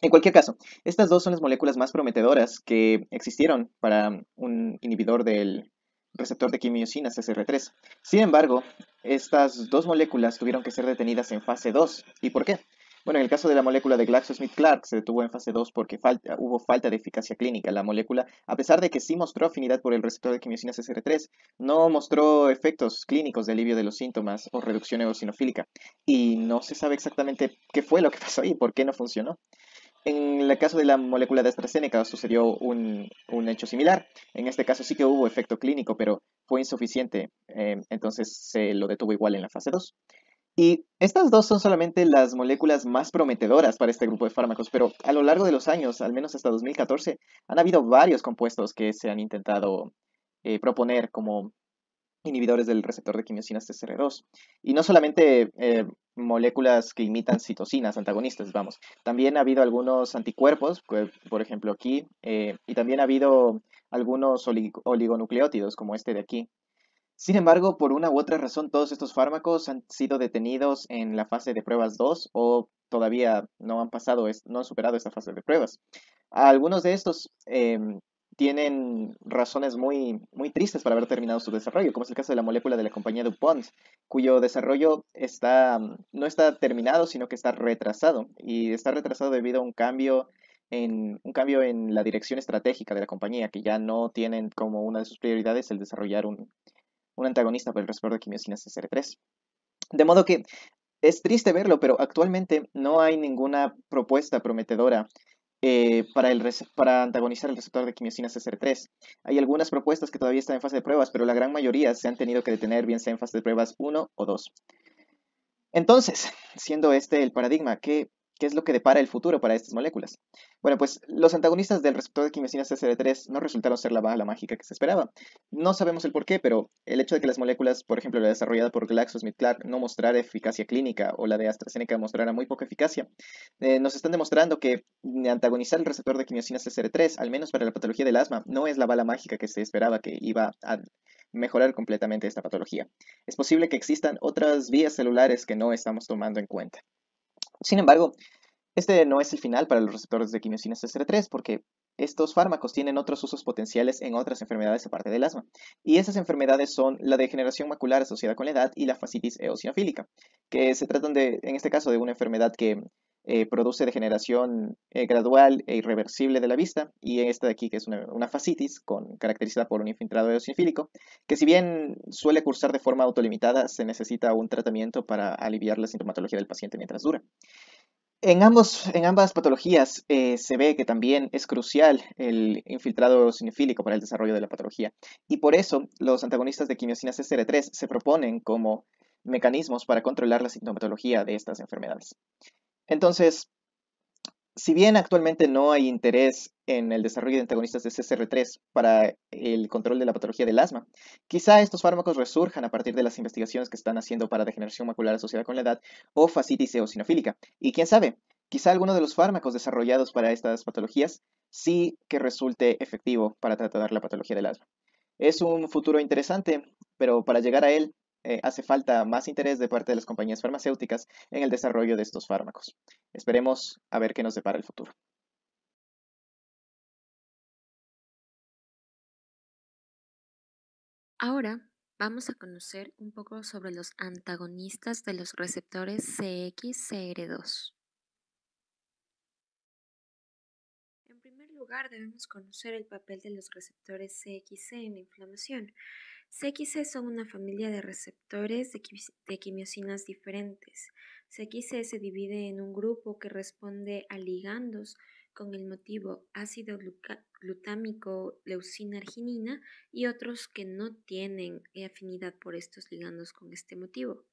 En cualquier caso, estas dos son las moléculas más prometedoras que existieron para un inhibidor del receptor de quimiosina CCR3. Sin embargo, estas dos moléculas tuvieron que ser detenidas en fase 2. ¿Y por qué? Bueno, en el caso de la molécula de GlaxoSmithKline se detuvo en fase 2 porque hubo falta de eficacia clínica. La molécula, a pesar de que sí mostró afinidad por el receptor de quimiosina CCR3, no mostró efectos clínicos de alivio de los síntomas o reducción eosinofílica. Y no se sabe exactamente qué fue lo que pasó ahí, por qué no funcionó. En el caso de la molécula de AstraZeneca sucedió un hecho similar. En este caso sí que hubo efecto clínico, pero fue insuficiente, entonces se lo detuvo igual en la fase 2. Y estas dos son solamente las moléculas más prometedoras para este grupo de fármacos, pero a lo largo de los años, al menos hasta 2014, han habido varios compuestos que se han intentado proponer como inhibidores del receptor de quimiosina CCR2. Y no solamente moléculas que imitan citocinas, antagonistas, vamos. También ha habido algunos anticuerpos, por ejemplo aquí, y también ha habido algunos oligonucleótidos, como este de aquí. Sin embargo, por una u otra razón, todos estos fármacos han sido detenidos en la fase de pruebas 2 o todavía no han superado esta fase de pruebas. Algunos de estos tienen razones muy, muy tristes para haber terminado su desarrollo, como es el caso de la molécula de la compañía DuPont, cuyo desarrollo no está terminado, sino que está retrasado. Y está retrasado debido a un cambio en la dirección estratégica de la compañía, que ya no tienen como una de sus prioridades el desarrollar un antagonista para el receptor de quimiosina CCR3. De modo que es triste verlo, pero actualmente no hay ninguna propuesta prometedora para antagonizar el receptor de quimiosina CCR3. Hay algunas propuestas que todavía están en fase de pruebas, pero la gran mayoría se han tenido que detener, bien sea en fase de pruebas 1 o 2. Entonces, siendo este el paradigma, ¿qué es lo que depara el futuro para estas moléculas? Bueno, pues los antagonistas del receptor de quimiosina CCR3 no resultaron ser la bala mágica que se esperaba. No sabemos el por qué, pero el hecho de que las moléculas, por ejemplo, la desarrollada por GlaxoSmithKline, no mostrara eficacia clínica o la de AstraZeneca mostrara muy poca eficacia, nos están demostrando que antagonizar el receptor de quimiosina CCR3, al menos para la patología del asma, no es la bala mágica que se esperaba que iba a mejorar completamente esta patología. Es posible que existan otras vías celulares que no estamos tomando en cuenta. Sin embargo, este no es el final para los receptores de quimiosina CCR3 porque estos fármacos tienen otros usos potenciales en otras enfermedades aparte del asma. Y esas enfermedades son la degeneración macular asociada con la edad y la fascitis eosinofílica, que se tratan de, en este caso, de una enfermedad que produce degeneración gradual e irreversible de la vista, y esta de aquí que es una fascitis caracterizada por un infiltrado eosinofílico, que si bien suele cursar de forma autolimitada, se necesita un tratamiento para aliviar la sintomatología del paciente mientras dura. En ambas patologías se ve que también es crucial el infiltrado eosinofílico para el desarrollo de la patología, y por eso los antagonistas de quimiosina CCR3 se proponen como mecanismos para controlar la sintomatología de estas enfermedades. Entonces, si bien actualmente no hay interés en el desarrollo de antagonistas de CCR3 para el control de la patología del asma, quizá estos fármacos resurjan a partir de las investigaciones que están haciendo para degeneración macular asociada con la edad o fascitis eosinofílica. Y quién sabe, quizá alguno de los fármacos desarrollados para estas patologías sí que resulte efectivo para tratar la patología del asma. Es un futuro interesante, pero para llegar a él hace falta más interés de parte de las compañías farmacéuticas en el desarrollo de estos fármacos. Esperemos a ver qué nos depara el futuro. Ahora vamos a conocer un poco sobre los antagonistas de los receptores CXCR2. En primer lugar, debemos conocer el papel de los receptores CXC en la inflamación. CXC son una familia de receptores de quimiosinas diferentes. CXC se divide en un grupo que responde a ligandos con el motivo ácido glutámico leucina arginina y otros que no tienen afinidad por estos ligandos con este motivo.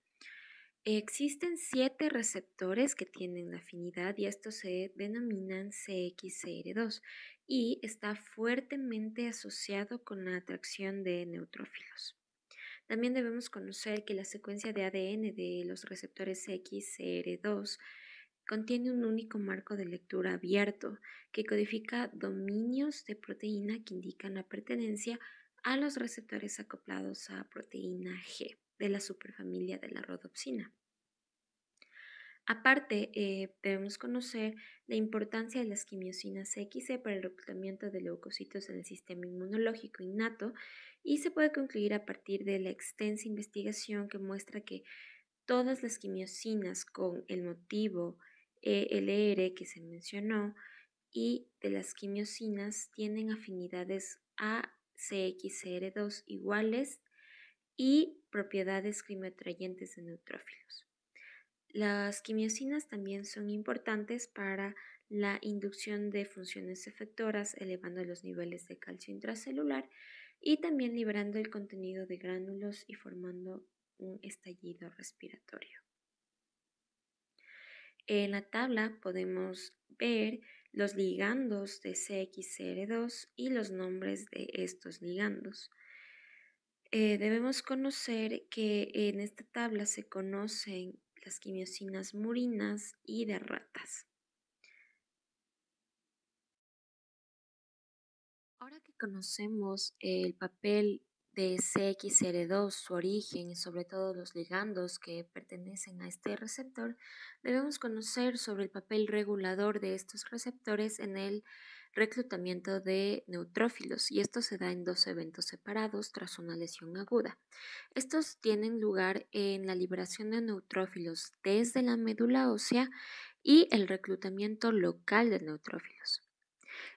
Existen 7 receptores que tienen la afinidad y estos se denominan CXCR2 y está fuertemente asociado con la atracción de neutrófilos. También debemos conocer que la secuencia de ADN de los receptores CXCR2 contiene un único marco de lectura abierto que codifica dominios de proteína que indican la pertenencia a los receptores acoplados a proteína G de la superfamilia de la rodopsina. Aparte, debemos conocer la importancia de las quimiosinas XC para el reclutamiento de leucocitos en el sistema inmunológico innato y se puede concluir a partir de la extensa investigación que muestra que todas las quimiosinas con el motivo ELR que se mencionó y de las quimiosinas tienen afinidades a CXCR2 iguales y propiedades quimioatrayentes de neutrófilos. Las quimiosinas también son importantes para la inducción de funciones efectoras, elevando los niveles de calcio intracelular y también liberando el contenido de gránulos y formando un estallido respiratorio. En la tabla podemos ver los ligandos de CXCR2 y los nombres de estos ligandos. Debemos conocer que en esta tabla se conocen las quimiosinas murinas y de ratas. Ahora que conocemos el papel de CXCR2, su origen y sobre todo los ligandos que pertenecen a este receptor, debemos conocer sobre el papel regulador de estos receptores en el reclutamiento de neutrófilos, y esto se da en 2 eventos separados tras una lesión aguda. Estos tienen lugar en la liberación de neutrófilos desde la médula ósea y el reclutamiento local de neutrófilos.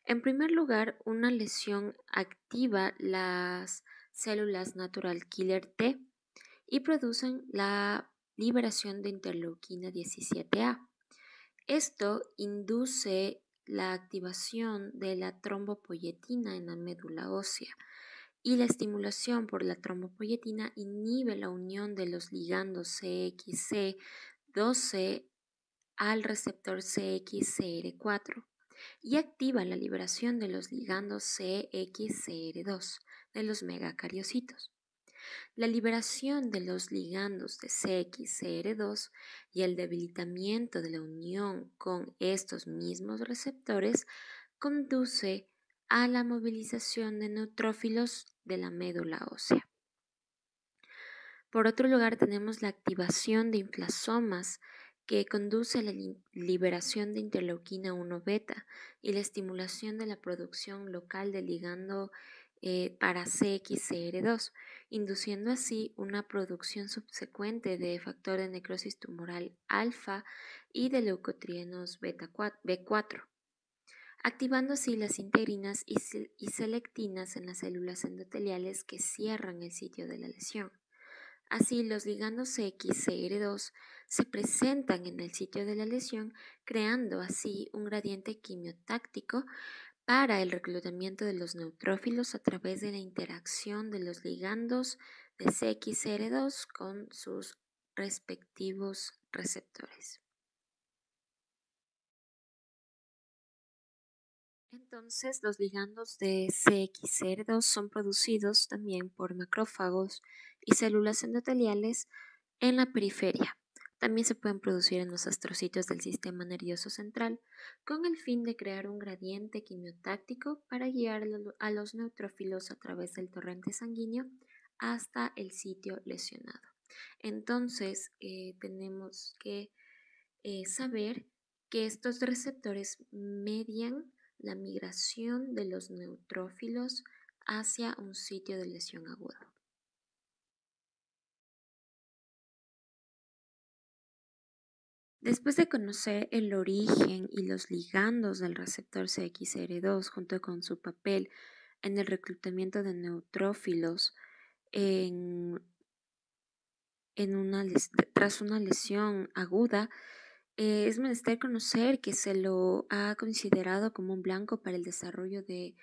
En primer lugar, una lesión activa las células natural killer T y producen la liberación de interleuquina 17A. Esto induce la activación de la trombopoyetina en la médula ósea y la estimulación por la trombopoyetina inhibe la unión de los ligandos CXC12 al receptor CXCR4 y activa la liberación de los ligandos CXCR2 de los megacariocitos. La liberación de los ligandos de CXCR2 y el debilitamiento de la unión con estos mismos receptores conduce a la movilización de neutrófilos de la médula ósea. Por otro lugar, tenemos la activación de inflasomas que conduce a la liberación de interleuquina 1 beta y la estimulación de la producción local de ligando para CXCR2, induciendo así una producción subsecuente de factor de necrosis tumoral alfa y de leucotrienos B4, activando así las integrinas y selectinas en las células endoteliales que cierran el sitio de la lesión. Así, los ligandos CXCR2 se presentan en el sitio de la lesión, creando así un gradiente quimiotáctico para el reclutamiento de los neutrófilos a través de la interacción de los ligandos de CXCR2 con sus respectivos receptores. Entonces, los ligandos de CXCR2 son producidos también por macrófagos y células endoteliales en la periferia. También se pueden producir en los astrocitos del sistema nervioso central con el fin de crear un gradiente quimiotáctico para guiar a los neutrófilos a través del torrente sanguíneo hasta el sitio lesionado. Entonces, tenemos que saber que estos receptores median la migración de los neutrófilos hacia un sitio de lesión aguda. Después de conocer el origen y los ligandos del receptor CXR2 junto con su papel en el reclutamiento de neutrófilos tras una lesión aguda, es menester conocer que se lo ha considerado como un blanco para el desarrollo de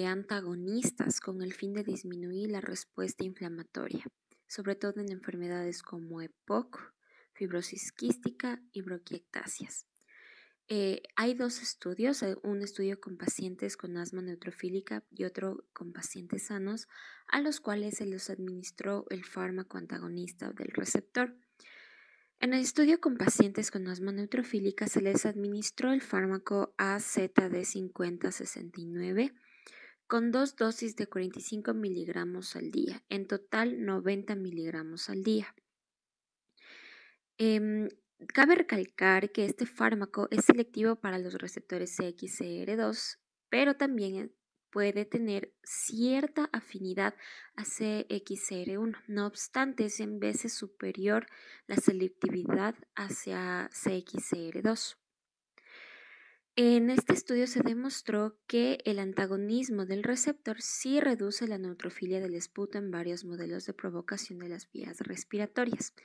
antagonistas con el fin de disminuir la respuesta inflamatoria, sobre todo en enfermedades como EPOC, fibrosis quística y bronquiectasias. Hay dos estudios, un estudio con pacientes con asma neutrofílica y otro con pacientes sanos, a los cuales se les administró el fármaco antagonista del receptor. En el estudio con pacientes con asma neutrofílica se les administró el fármaco AZD5069 con 2 dosis de 45 miligramos al día, en total 90 miligramos al día. Cabe recalcar que este fármaco es selectivo para los receptores CXCR2, pero también puede tener cierta afinidad a CXCR1. No obstante, es en veces superior la selectividad hacia CXCR2. En este estudio se demostró que el antagonismo del receptor sí reduce la neutrofilia del esputo en varios modelos de provocación de las vías respiratorias.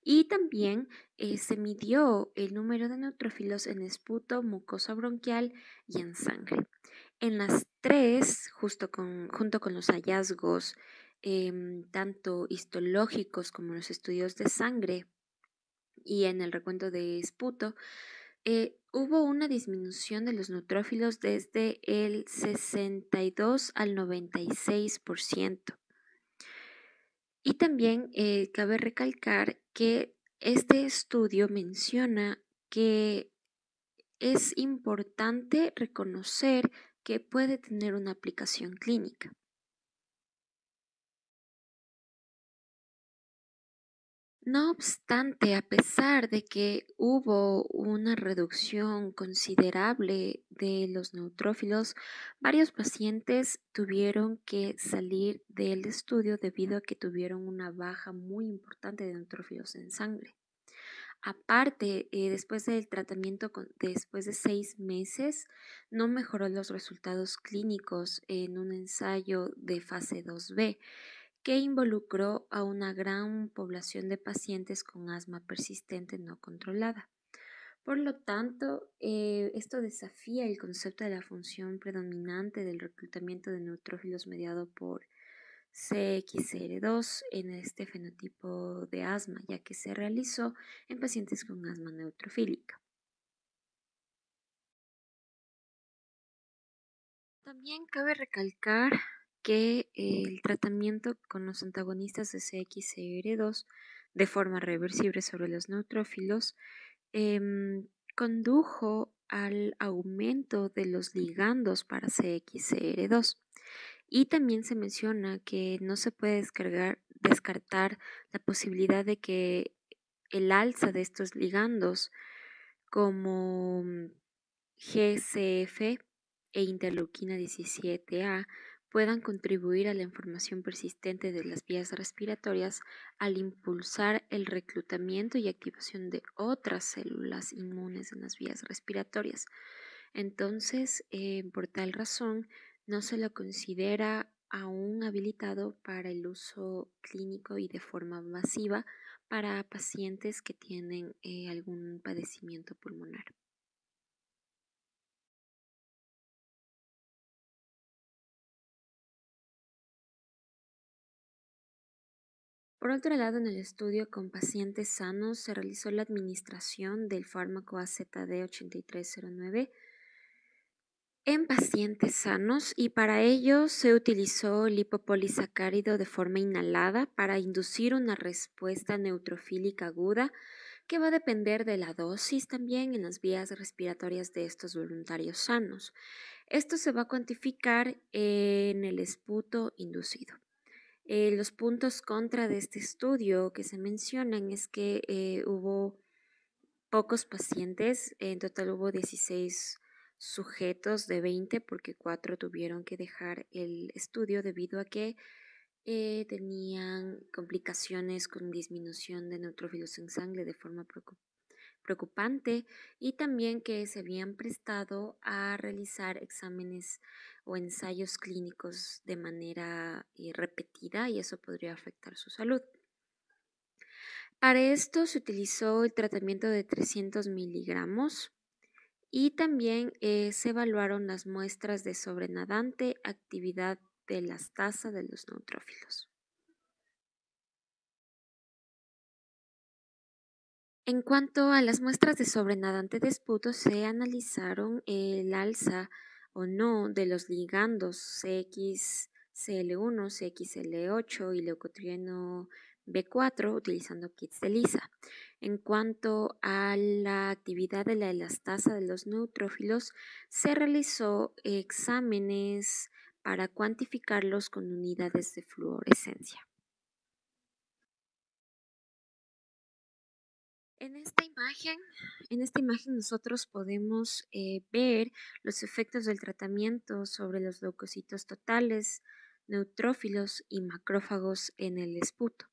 Y también se midió el número de neutrófilos en esputo, mucosa bronquial y en sangre. En las tres, junto con los hallazgos tanto histológicos como los estudios de sangre y en el recuento de esputo, hubo una disminución de los neutrófilos desde el 62 al 96%. Y también cabe recalcar que este estudio menciona que es importante reconocer que puede tener una aplicación clínica. No obstante, a pesar de que hubo una reducción considerable de los neutrófilos, varios pacientes tuvieron que salir del estudio debido a que tuvieron una baja muy importante de neutrófilos en sangre. Aparte, después del tratamiento, después de 6 meses, no mejoró los resultados clínicos en un ensayo de fase 2B que involucró a una gran población de pacientes con asma persistente no controlada. Por lo tanto, esto desafía el concepto de la función predominante del reclutamiento de neutrófilos mediado por CXCR2 en este fenotipo de asma, ya que se realizó en pacientes con asma neutrofílica. También cabe recalcar que el tratamiento con los antagonistas de CXCR2 de forma reversible sobre los neutrófilos condujo al aumento de los ligandos para CXCR2. Y también se menciona que no se puede descartar la posibilidad de que el alza de estos ligandos como GCF e interleuquina 17A puedan contribuir a la inflamación persistente de las vías respiratorias al impulsar el reclutamiento y activación de otras células inmunes en las vías respiratorias. Entonces, por tal razón, no se lo considera aún habilitado para el uso clínico y de forma masiva para pacientes que tienen algún padecimiento pulmonar. Por otro lado, en el estudio con pacientes sanos se realizó la administración del fármaco AZD8309 en pacientes sanos y para ello se utilizó el lipopolisacárido de forma inhalada para inducir una respuesta neutrofílica aguda que va a depender de la dosis también en las vías respiratorias de estos voluntarios sanos. Esto se va a cuantificar en el esputo inducido. Los puntos contra de este estudio que se mencionan es que hubo pocos pacientes, en total hubo 16 sujetos de 20 porque 4 tuvieron que dejar el estudio debido a que tenían complicaciones con disminución de neutrófilos en sangre de forma preocupante y también que se habían prestado a realizar exámenes o ensayos clínicos de manera repetida y eso podría afectar su salud. Para esto se utilizó el tratamiento de 300 miligramos y también se evaluaron las muestras de sobrenadante actividad de las tasas de los neutrófilos. En cuanto a las muestras de sobrenadante de esputo, se analizaron el alza o no de los ligandos CXCL1, CXL8 y leucotrieno B4 utilizando kits de ELISA. En cuanto a la actividad de la elastasa de los neutrófilos, se realizó exámenes para cuantificarlos con unidades de fluorescencia. En esta imagen nosotros podemos ver los efectos del tratamiento sobre los leucocitos totales, neutrófilos y macrófagos en el esputo.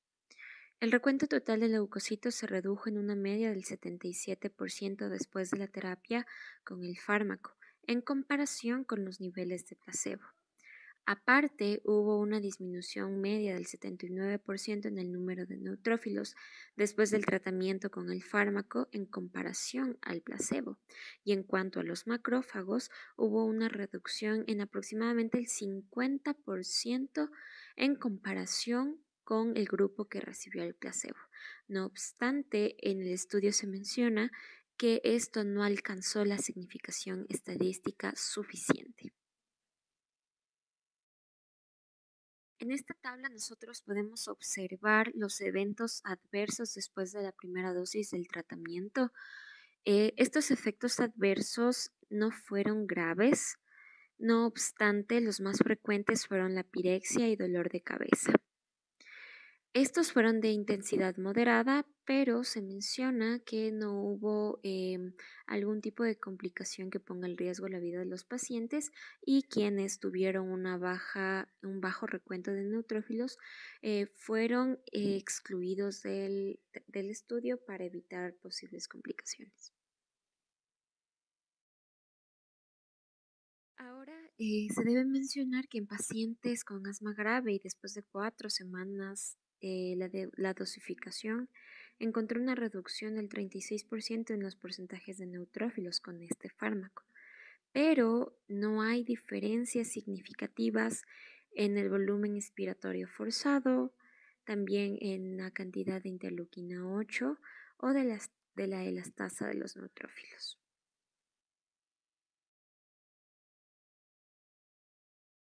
El recuento total de leucocitos se redujo en una media del 77% después de la terapia con el fármaco, en comparación con los niveles de placebo. Aparte, hubo una disminución media del 79% en el número de neutrófilos después del tratamiento con el fármaco en comparación al placebo. Y en cuanto a los macrófagos, hubo una reducción en aproximadamente el 50% en comparación con el grupo que recibió el placebo. No obstante, en el estudio se menciona que esto no alcanzó la significación estadística suficiente. En esta tabla nosotros podemos observar los eventos adversos después de la primera dosis del tratamiento. Estos efectos adversos no fueron graves, no obstante los más frecuentes fueron la pirexia y dolor de cabeza. Estos fueron de intensidad moderada, pero se menciona que no hubo algún tipo de complicación que ponga en riesgo la vida de los pacientes y quienes tuvieron un bajo recuento de neutrófilos fueron excluidos del estudio para evitar posibles complicaciones. Ahora, se debe mencionar que en pacientes con asma grave y después de 4 semanas la dosificación encontró una reducción del 36% en los porcentajes de neutrófilos con este fármaco, pero no hay diferencias significativas en el volumen expiratorio forzado, también en la cantidad de interleuquina 8 o de la elastasa de los neutrófilos.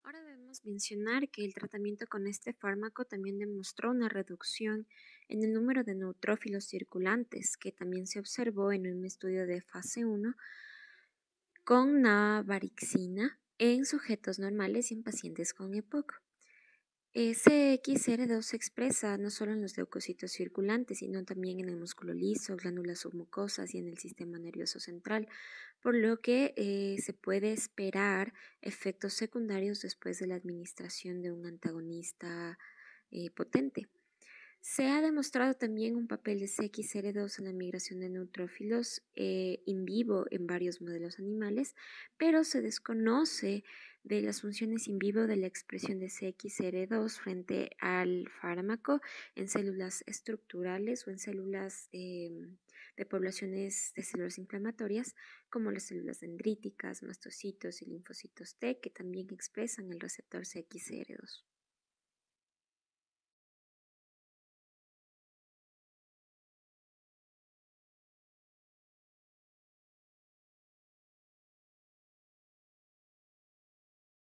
Ahora debemos mencionar que el tratamiento con este fármaco también demostró una reducción en el número de neutrófilos circulantes, que también se observó en un estudio de fase 1 con navarixina en sujetos normales y en pacientes con EPOC. CXR2 se expresa no solo en los leucocitos circulantes, sino también en el músculo liso, glándulas submucosas y en el sistema nervioso central, por lo que se puede esperar efectos secundarios después de la administración de un antagonista potente. Se ha demostrado también un papel de CXR2 en la migración de neutrófilos in vivo en varios modelos animales, pero se desconoce de las funciones in vivo de la expresión de CXR2 frente al fármaco en células estructurales o en células de poblaciones de células inflamatorias, como las células dendríticas, mastocitos y linfocitos T, que también expresan el receptor CXR2.